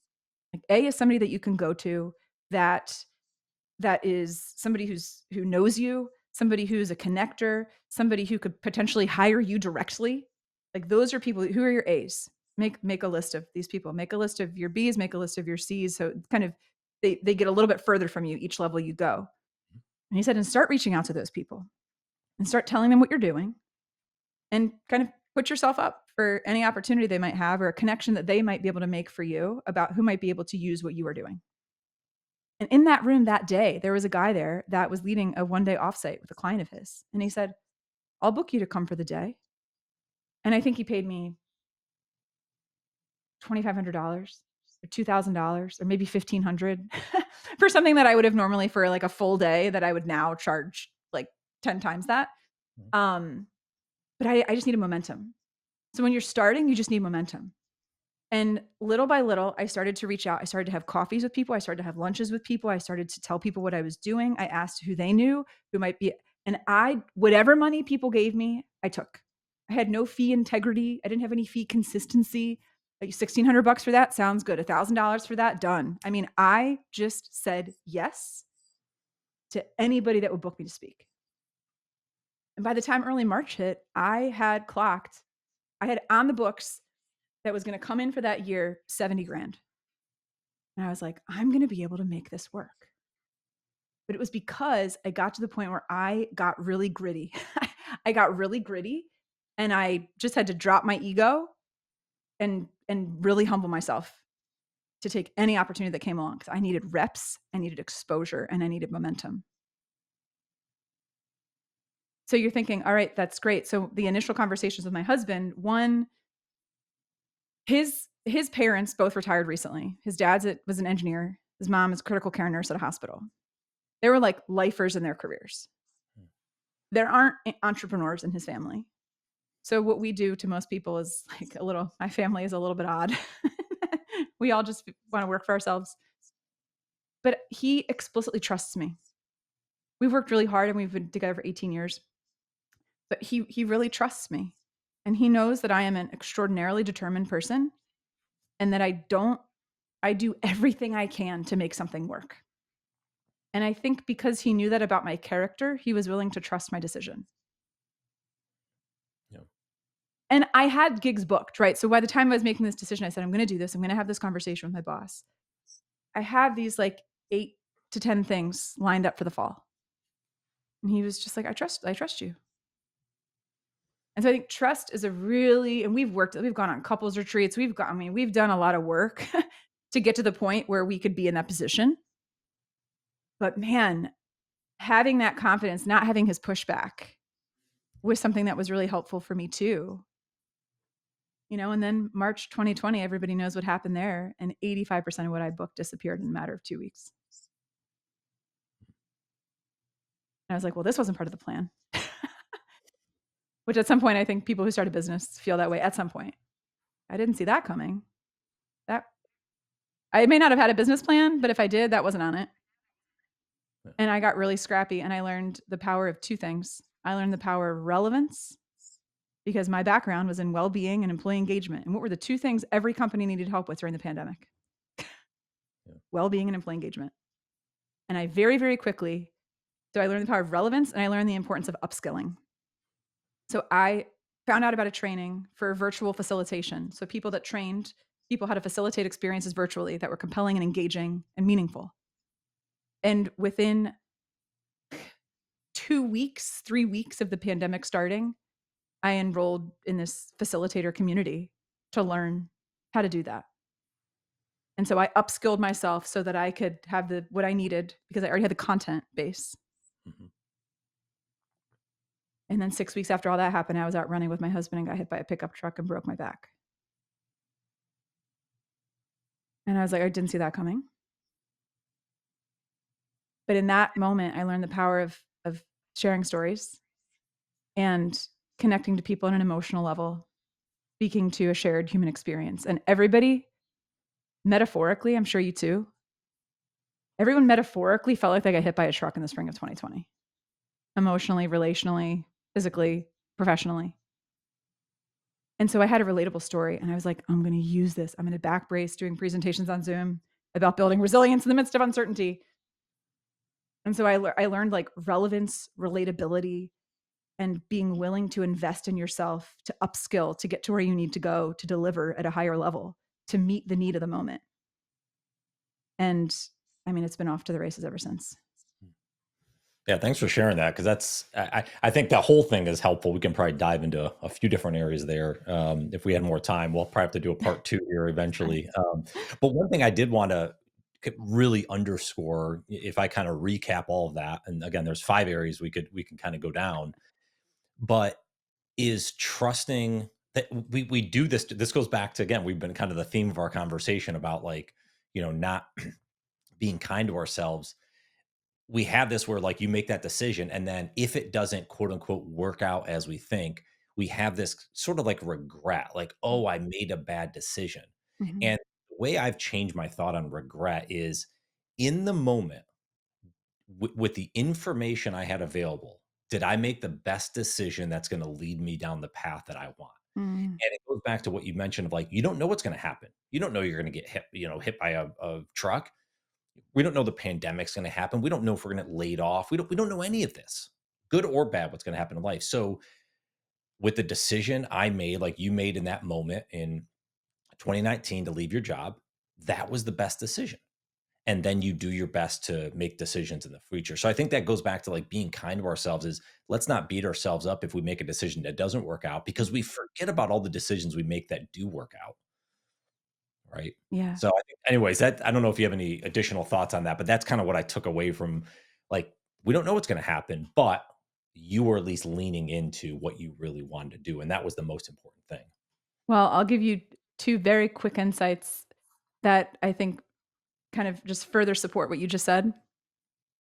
Like A is somebody that you can go to that is somebody who knows you, somebody who's a connector, somebody who could potentially hire you directly. Like those are people who are your A's. Make a list of these people. Make a list of your B's, make a list of your C's. So kind of they get a little bit further from you each level you go. And he said, and start reaching out to those people and start telling them what you're doing and kind of put yourself up for any opportunity they might have or a connection that they might be able to make for you about who might be able to use what you are doing. And in that room that day, there was a guy there that was leading a one-day offsite with a client of his. And he said, I'll book you to come for the day. And I think he paid me $2,500 or $2,000 or maybe $1,500 for something that I would have normally for like a full day that I would now charge like 10 times that. Mm. But I just needed momentum. So when you're starting, you just need momentum. And little by little, I started to reach out. I started to have coffees with people. I started to have lunches with people. I started to tell people what I was doing. I asked who they knew, who might be, and whatever money people gave me, I took. I had no fee integrity. I didn't have any fee consistency. Like $1,600 for that sounds good. $1,000 for that, done. I mean, I just said yes to anybody that would book me to speak. And by the time early March hit, I had on the books that was going to come in for that year, 70 grand. And I was like, I'm going to be able to make this work. But it was because I got to the point where I got really gritty. I got really gritty and I just had to drop my ego and really humble myself to take any opportunity that came along. Because I needed reps, I needed exposure, and I needed momentum. So you're thinking, all right, that's great. So the initial conversations with my husband, one, his parents both retired recently. His dad was an engineer. His mom is a critical care nurse at a hospital. They were like lifers in their careers. There aren't entrepreneurs in his family. So what we do to most people is like my family is a little bit odd. We all just want to work for ourselves. But he explicitly trusts me. We've worked really hard and we've been together for 18 years. But he really trusts me. And he knows that I am an extraordinarily determined person and that I do everything I can to make something work. And I think because he knew that about my character, he was willing to trust my decision. Yeah. And I had gigs booked, right? So by the time I was making this decision, I said, I'm going to do this. I'm going to have this conversation with my boss. I have these like 8 to 10 things lined up for the fall. And he was just like, I trust you. And so I think trust is and we've gone on couples retreats. We've done a lot of work to get to the point where we could be in that position. But man, having that confidence, not having his pushback was something that was really helpful for me too. And then March 2020, everybody knows what happened there. And 85% of what I booked disappeared in a matter of 2 weeks. And I was like, well, this wasn't part of the plan. Which at some point, I think people who start a business feel that way at some point. I didn't see that coming. I may not have had a business plan, but if I did, that wasn't on it. Yeah. And I got really scrappy and I learned the power of 2 things. I learned the power of relevance because my background was in well-being and employee engagement. And what were the 2 things every company needed help with during the pandemic? Yeah. Well-being and employee engagement. And I very, very quickly, so I learned the power of relevance and I learned the importance of upskilling. So I found out about a training for virtual facilitation. So people that trained people how to facilitate experiences virtually that were compelling and engaging and meaningful. And within 2 weeks, 3 weeks of the pandemic starting, I enrolled in this facilitator community to learn how to do that. And so I upskilled myself so that I could have what I needed because I already had the content base. Mhm. And then 6 weeks after all that happened, I was out running with my husband and got hit by a pickup truck and broke my back. And I was like, I didn't see that coming. But in that moment, I learned the power of sharing stories and connecting to people on an emotional level, speaking to a shared human experience. And everybody, metaphorically, I'm sure you too, everyone metaphorically felt like they got hit by a truck in the spring of 2020, emotionally, relationally, physically, professionally. And so I had a relatable story and I was like, I'm going to use this. I'm going to back brace doing presentations on Zoom about building resilience in the midst of uncertainty. And so I learned like relevance, relatability, and being willing to invest in yourself, to upskill, to get to where you need to go, to deliver at a higher level, to meet the need of the moment. And I mean, it's been off to the races ever since. Yeah, thanks for sharing that because I think that whole thing is helpful. We can probably dive into a few different areas there if we had more time. We'll probably have to do a part two here Fine. eventually. But one thing I did want to really underscore, if I kind of recap all of that, and again, there's 5 areas we can kind of go down, but is trusting that we do this. This goes back to again, we've been kind of the theme of our conversation about like not being kind to ourselves. We have this where like you make that decision and then if it doesn't quote unquote work out as we think, we have this sort of like regret, like, oh, I made a bad decision. Mhm. And the way I've changed my thought on regret is in the moment with the information I had available, did I make the best decision that's going to lead me down the path that I want? Mm. And it goes back to what you mentioned of like, you don't know what's going to happen. You don't know you're going to get hit, hit by a truck. We don't know the pandemic's going to happen. We don't know if we're going to get laid off. We don't know any of this, good or bad, what's going to happen in life. So with the decision I made, like you made in that moment in 2019 to leave your job, that was the best decision. And then you do your best to make decisions in the future. So I think that goes back to like being kind to ourselves is let's not beat ourselves up if we make a decision that doesn't work out because we forget about all the decisions we make that do work out. Right. Yeah. So I think anyways, that I don't know if you have any additional thoughts on that, but that's kind of what I took away from like, we don't know what's going to happen, but you were at least leaning into what you really wanted to do. And that was the most important thing. Well, I'll give you 2 very quick insights that I think kind of just further support what you just said.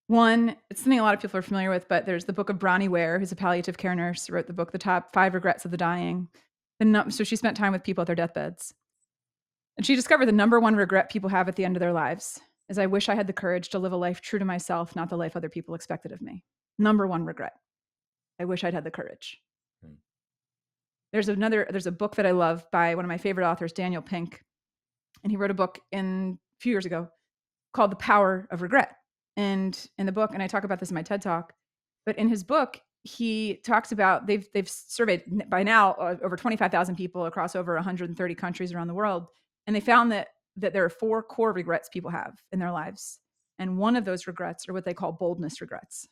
One, it's something a lot of people are familiar with, but there's the book of Bronnie Ware, who's a palliative care nurse, wrote the book, The Top 5 Regrets of the Dying. So she spent time with people at their deathbeds. And she discovered the number one regret people have at the end of their lives is I wish I had the courage to live a life true to myself, not the life other people expected of me. Number one regret. I wish I'd had the courage. Mm. There's a book that I love by one of my favorite authors, Daniel Pink. And he wrote a book a few years ago called The Power of Regret. And in the book, and I talk about this in my TED Talk, but in his book, he talks about they've surveyed by now over 25,000 people across over 130 countries around the world, and they found that there are 4 core regrets people have in their lives, and one of those regrets are what they call boldness regrets.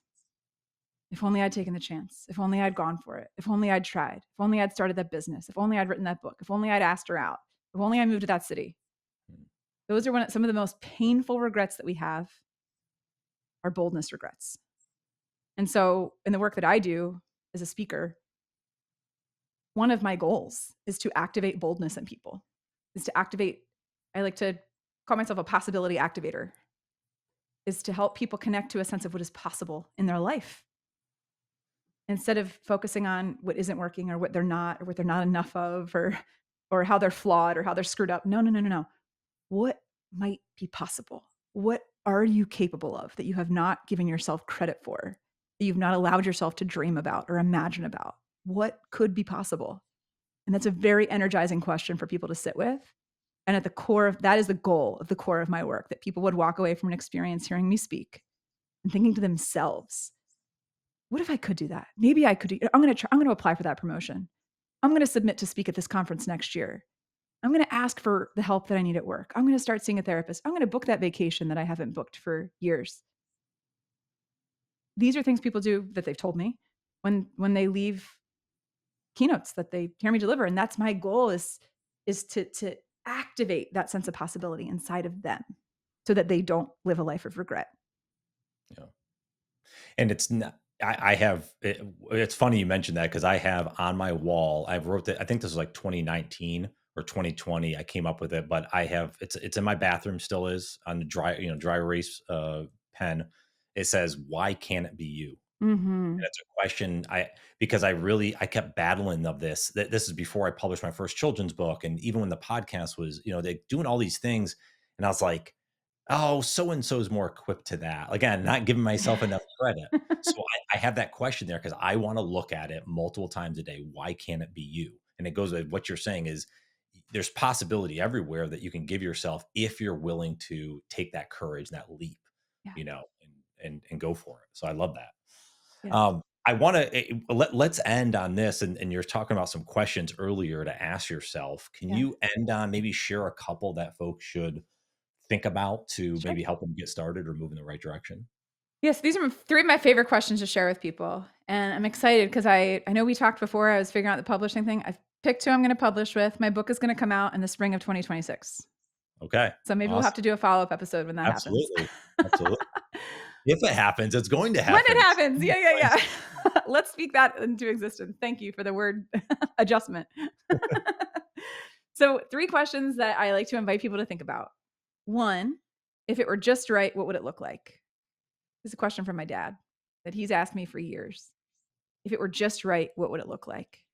If only I'd taken the chance. If only I'd gone for it. If only I'd tried. If only I'd started that business. If only I'd written that book. If only I'd asked her out. If only I moved to that city. Mm. Those are some of the most painful regrets that we have are boldness regrets. And so in the work that I do as a speaker, one of my goals is to activate boldness in people, is to activate, I like to call myself a possibility activator, is to help people connect to a sense of what is possible in their life. Instead of focusing on what isn't working or what they're not or what they're not enough of or how they're flawed or how they're screwed up. No, no, no, no, no. What might be possible? What are you capable of that you have not given yourself credit for, that you've not allowed yourself to dream about or imagine about? What could be possible? And that's a very energizing question for people to sit with. And at the core of that is the goal of the core of my work, that people would walk away from an experience hearing me speak and thinking to themselves, what if I could do that? Maybe I could do, I'm going to try, I'm going to apply for that promotion. I'm going to submit to speak at this conference next year. I'm going to ask for the help that I need at work. I'm going to start seeing a therapist. I'm going to book that vacation that I haven't booked for years. These are things people do that they've told me when they leave keynotes that they hear me deliver. And that's my goal is to activate that sense of possibility inside of them so that they don't live a life of regret. Yeah. And it's not, I have, it's funny you mentioned that because I have on my wall, I wrote that, I think this was like 2019 or 2020. I came up with it, but I have, it's in my bathroom, still is on the dry erase pen. It says, why can't it be you? Mm-hmm. And it's a question because I kept battling of this. This is before I published my first children's book. And even when the podcast was, they doing all these things. And I was like, oh, so and so is more equipped to that. Again, not giving myself enough credit. So I have that question there because I want to look at it multiple times a day. Why can't it be you? And it goes with what you're saying is there's possibility everywhere that you can give yourself if you're willing to take that courage, that leap, Yeah. and go for it. So I love that. Yes. I want to let's end on this. And you're talking about some questions earlier to ask yourself. Can Yeah. you end on maybe share a couple that folks should think about to Sure. maybe help them get started or move in the right direction? Yes, these are three of my favorite questions to share with people. And I'm excited because I know we talked before. I was figuring out the publishing thing. I've picked who I'm going to publish with. My book is going to come out in the spring of 2026. Okay. So maybe we'll have to Awesome. do a follow-up episode when that happens. Absolutely. Absolutely. If it happens, it's going to When it happen. happens. Yeah, yeah, yeah. Let's speak that into existence. Thank you for the word adjustment. So, three questions that I like to invite people to think about. One, if it were just right, what would it look like? This is a question from my dad that he's asked me for years. If it were just right, what would it look like?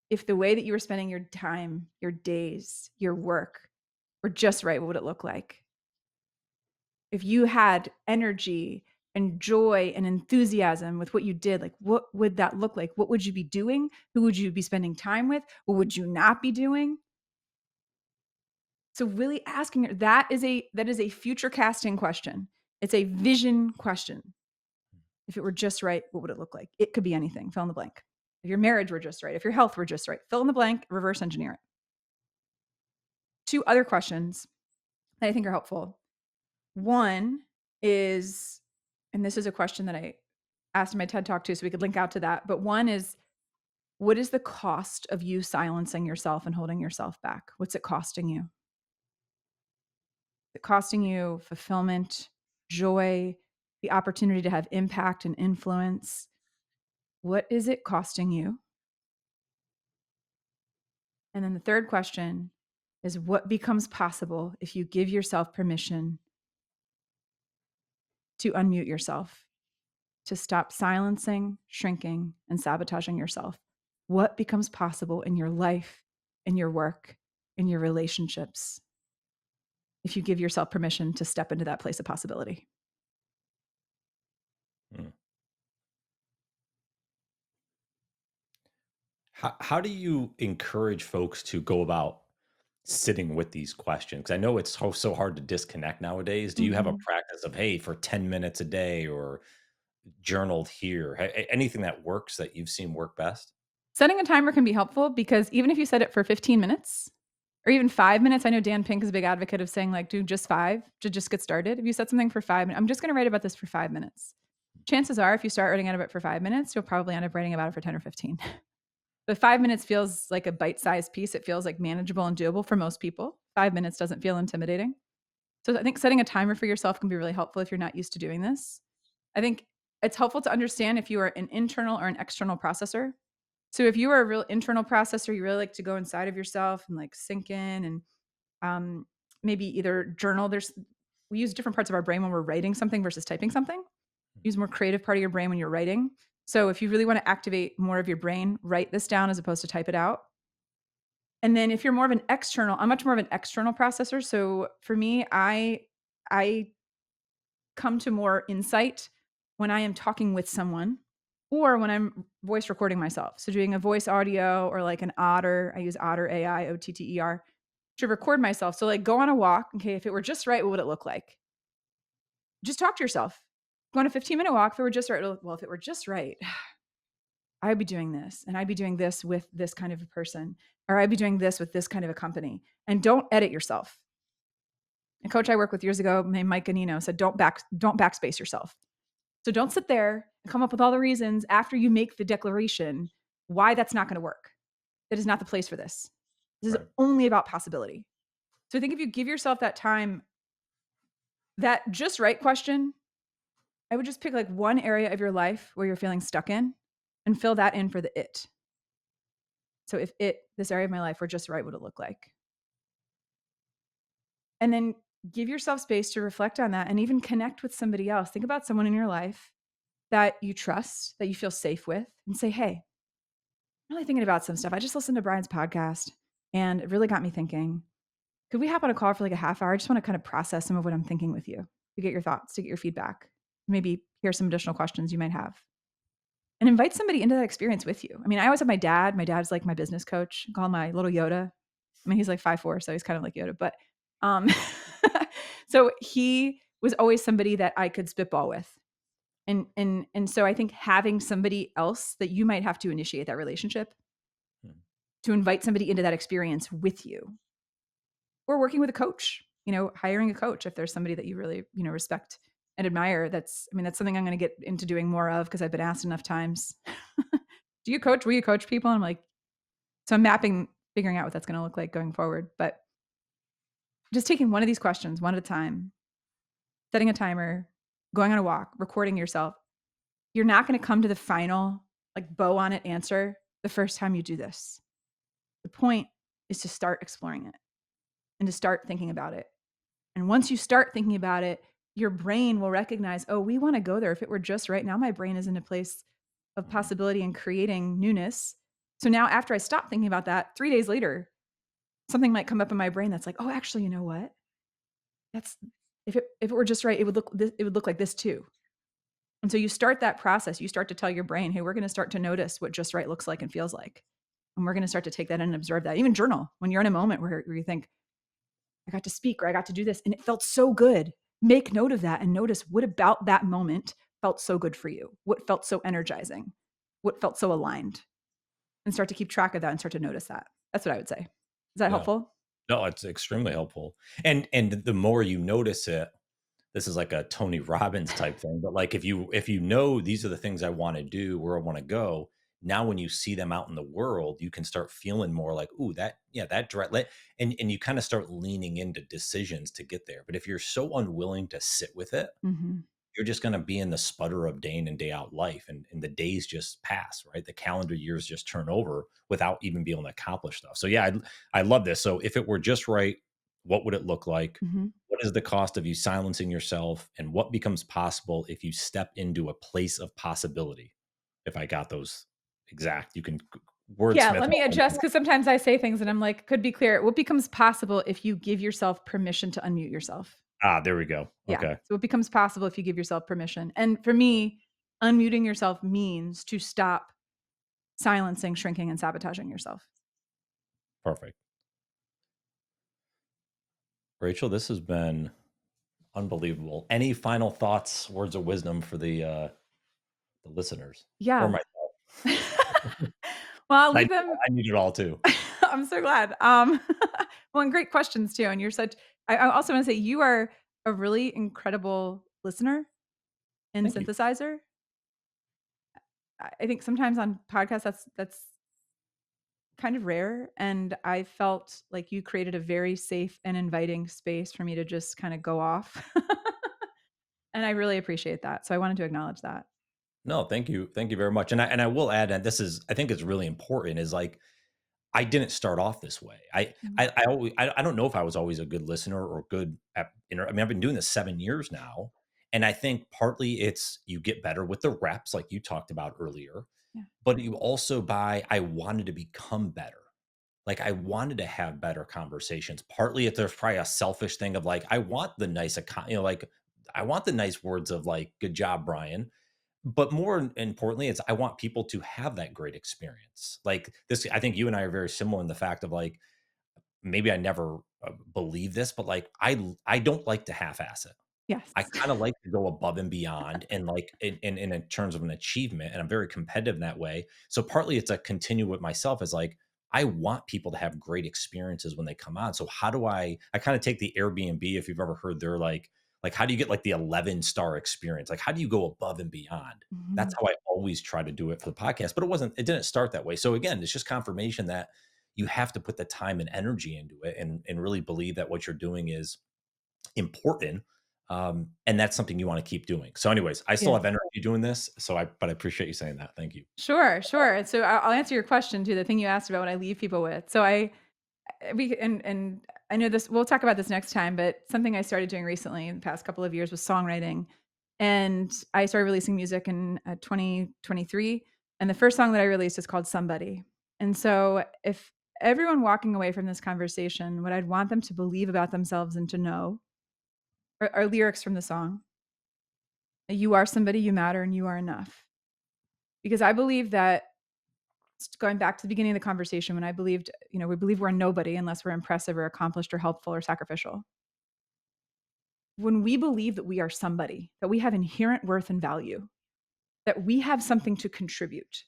If the way that you were spending your time, your days, your work were just right, what would it look like? If you had energy and joy and enthusiasm with what you did, like what would that look like? What would you be doing? Who would you be spending time with? What would you not be doing? So really asking that is a future casting question. It's a vision question. If it were just right, what would it look like? It could be anything. Fill in the blank. If your marriage were just right, if your health were just right, fill in the blank, reverse engineer it. Two other questions that I think are helpful. One is, and this is a question that I asked in my TED Talk too, so we could link out to that. But one is, what is the cost of you silencing yourself and holding yourself back? What's it costing you? Is it costing you fulfillment, joy, the opportunity to have impact and influence? What is it costing you? And then the third question is, what becomes possible if you give yourself permission to unmute yourself, to stop silencing, shrinking, and sabotaging yourself? What becomes possible in your life, in your work, in your relationships, if you give yourself permission to step into that place of possibility? Mm. How do you encourage folks to go about sitting with these questions? 'Cause I know it's so hard to disconnect nowadays. Do you have a Mhm. practice of, hey, for 10 minutes a day or journaled here? Anything that works that you've seen work best? Setting a timer can be helpful because even if you set it for 15 minutes or even 5 minutes, I know Dan Pink is a big advocate of saying, like, do just five to just get started. If you set something for 5 minutes, I'm just going to write about this for 5 minutes. Chances are, if you start writing out about it for 5 minutes, you'll probably end up writing about it for 10 or 15. But 5 minutes feels like a bite sized piece. It feels like manageable and doable for most people. 5 minutes doesn't feel intimidating. So I think setting a timer for yourself can be really helpful if you're not used to doing this. I think it's helpful to understand if you are an internal or an external processor. So if you are a real internal processor, you really like to go inside of yourself and like sink in and um, maybe either journal. We use different parts of our brain when we're writing something versus typing something. Use more creative part of your brain when you're writing. So if you really want to activate more of your brain, write this down as opposed to type it out. And then if you're more of an external, I'm much more of an external processor. So for me, I come to more insight when I am talking with someone or when I'm voice recording myself. So doing a voice audio or like an Otter, I use Otter AI, OTTER, to record myself. So like go on a walk. Okay, if it were just right, what would it look like? Just talk to yourself. go on a 15-minute walk. If it were just right, well, if it were just right, I'd be doing this and I'd be doing this with this kind of a person, or I'd be doing this with this kind of a company. And don't edit yourself. A coach I worked with years ago named Mike Ganino said, don't backspace yourself. So don't sit there and come up with all the reasons after you make the declaration why that's not going to work. That is not the place for this. This is Right. only about possibility. So I think if you give yourself that time, that just right question, I would just pick like one area of your life where you're feeling stuck in and fill that in for the it. So if this area of my life were just right, what would it look like? And then give yourself space to reflect on that and even connect with somebody else. Think about someone in your life that you trust, that you feel safe with, and say, hey, I'm really thinking about some stuff. I just listened to Brian's podcast and it really got me thinking. Could we hop on a call for like a half hour? I just want to kind of process some of what I'm thinking with you to get your thoughts, to get your feedback, maybe hear some additional questions you might have. And invite somebody into that experience with you. I mean, I always have my dad. My dad's like my business coach. I call him my little Yoda. I mean, he's like 5'4", so he's kind of like Yoda. But um, so he was always somebody that I could spitball with. And so I think having somebody else that you might have to initiate that relationship, Hmm. to invite somebody into that experience with you, or working with a coach, hiring a coach if there's somebody that you really, respect and admire. That's something I'm going to get into doing more of because I've been asked enough times. Do you coach? Will you coach people? And I'm like, so I'm figuring out what that's going to look like going forward. But just taking one of these questions one at a time, setting a timer, going on a walk, recording yourself. You're not going to come to the final, like bow on it answer the first time you do this. The point is to start exploring it and to start thinking about it. And once you start thinking about it, your brain will recognize, oh, we want to go there. If it were just right now, my brain is in a place of Mhm. possibility and creating newness. So now after I stop thinking about that, 3 days later, something might come up in my brain that's like, oh, actually, you know what? That's if it were just right, it would look like this too. And so you start that process. You start to tell your brain, hey, we're going to start to notice what just right looks like and feels like. And we're going to start to take that in and observe that. Even journal when you're in a moment where you think, I got to speak or I got to do this and it felt so good. Make note of that and notice what about that moment felt so good for you? What felt so energizing? What felt so aligned? And start to keep track of that and start to notice that. That's what I would say. Is that Yeah. helpful? No, it's extremely helpful. And the more you notice it, this is like a Tony Robbins type thing, but like if you know these are the things I want to do, where I want to go, now when you see them out in the world, you can start feeling more like, ooh, that yeah, that direct and you kind of start leaning into decisions to get there. But if you're so unwilling to sit with it, Mm-hmm. you're just going to be in the sputter of day in and day out life, and the days just pass, right? The calendar years just turn over without even being able to accomplish stuff. So yeah, I love this. So if it were just right, what would it look like? Mm-hmm. What is the cost of you silencing yourself, and what becomes possible if you step into a place of possibility? If I got those exact, you can Yeah, wordsmith let me all adjust because sometimes I say things and I'm like, could be clear. What becomes possible if you give yourself permission to unmute yourself? there we go. Yeah. Okay. So it becomes possible if you give yourself permission. And for me, unmuting yourself means to stop silencing, shrinking, and sabotaging yourself. Perfect. Rachel, this has been unbelievable. Any final thoughts, words of wisdom for the listeners or Yeah. myself? Well, I'll I leave them. I need it all too. I'm so glad. Well, and great questions too. And I also want to say you are a really incredible listener and Thank you. synthesizer. I think sometimes on podcasts that's kind of rare. And I felt like you created a very safe and inviting space for me to just kind of go off. And I really appreciate that. So I wanted to acknowledge that. No, thank you. Thank you very much. And I will add, and this is I think it's really important, is like I didn't start off this way. I Mm, I I always I don't know if I was always a good listener or good at I mean, I've been doing this 7 years now, and I think partly it's you get better with the reps like you talked about earlier, yeah. but you also I wanted to become better. Like, I wanted to have better conversations. Partly, if there's probably a selfish thing of like, I want the nice, like, I want the nice words of like, "Good job, Brian." But more importantly, it's I want people to have that great experience. Like this, I think you and I are very similar in the fact of like, maybe I never believe this, but like, I don't like to half-ass it. I Yes. kinda like to go above and beyond and, like, in terms of an achievement, and I'm very competitive in that way. So partly it's a continue with myself as, like, I want people to have great experiences when they come on. So how do I kinda take the Airbnb, if you've ever heard their, like, how do you get, like, the 11-star experience? Like, how do you go above and beyond? That's Mhm. how I always try to do it for the podcast, but it didn't start that way. So again, it's just confirmation that you have to put the time and energy into it and really believe that what you're doing is important, and that's something you wanna keep doing. So anyways, I still Yeah. have energy doing this, but I appreciate you saying that. Thank you. Sure, sure. And so I'll answer your question too, the thing you asked about what I leave people with. So we and I know this we'll talk about this next time, but something I started doing recently in the past couple of years was songwriting. And I started releasing music in 2023. And the first song that I released is called Somebody. And so if everyone walking away from this conversation, what I'd want them to believe about themselves and to know are lyrics from the song. You are somebody, you matter, and you are enough. Because I believe that going back to the beginning of the conversation when I believed, we believe we're nobody unless we're impressive or accomplished or helpful or sacrificial. When we believe that we are somebody, that we have inherent worth and value, that we have something to contribute,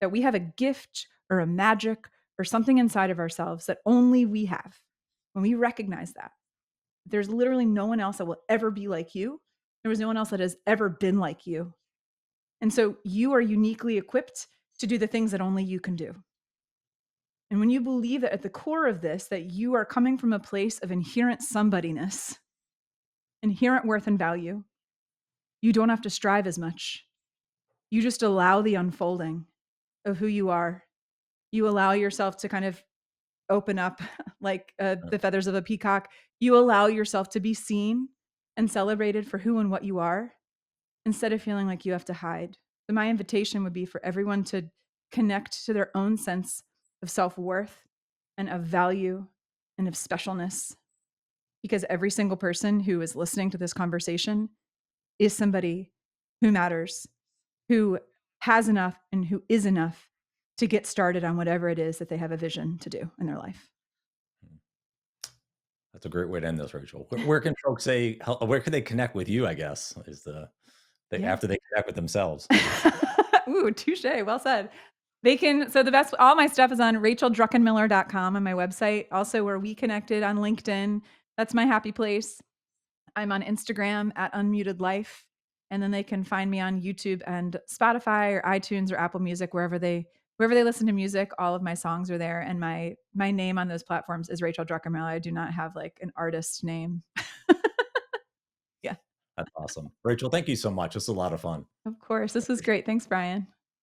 that we have a gift or a magic or something inside of ourselves that only we have, when we recognize that, there's literally no one else that will ever be like you. There was no one else that has ever been like you. And so you are uniquely equipped to do the things that only you can do. And when you believe that at the core of this, that you are coming from a place of inherent somebodyness, inherent worth and value, you don't have to strive as much. You just allow the unfolding of who you are. You allow yourself to kind of open up like Uh, the feathers of a peacock. You allow yourself to be seen and celebrated for who and what you are instead of feeling like you have to hide. So, my invitation would be for everyone to connect to their own sense of self worth and of value and of specialness because every single person who is listening to this conversation is somebody who matters, who has enough and who is enough to get started on whatever it is that they have a vision to do in their life. that's a great way to end this, Rachel. Where can folks where can they connect with you, I guess, is Yeah. after they connect with themselves? Ooh, touche, well said. They can so the best all my stuff is on racheldruckenmiller.com on my website. Also, where we connected on LinkedIn. That's my happy place. I'm on Instagram at Unmuted Life, and then they can find me on YouTube and Spotify or iTunes or Apple Music, wherever they listen to music. All of my songs are there, and my name on those platforms is Rachel Druckenmiller. I do not have like an artist name. Yeah, That's awesome. Rachel, thank you so much. This is a lot of fun. of course. This was great. Thanks, Brian.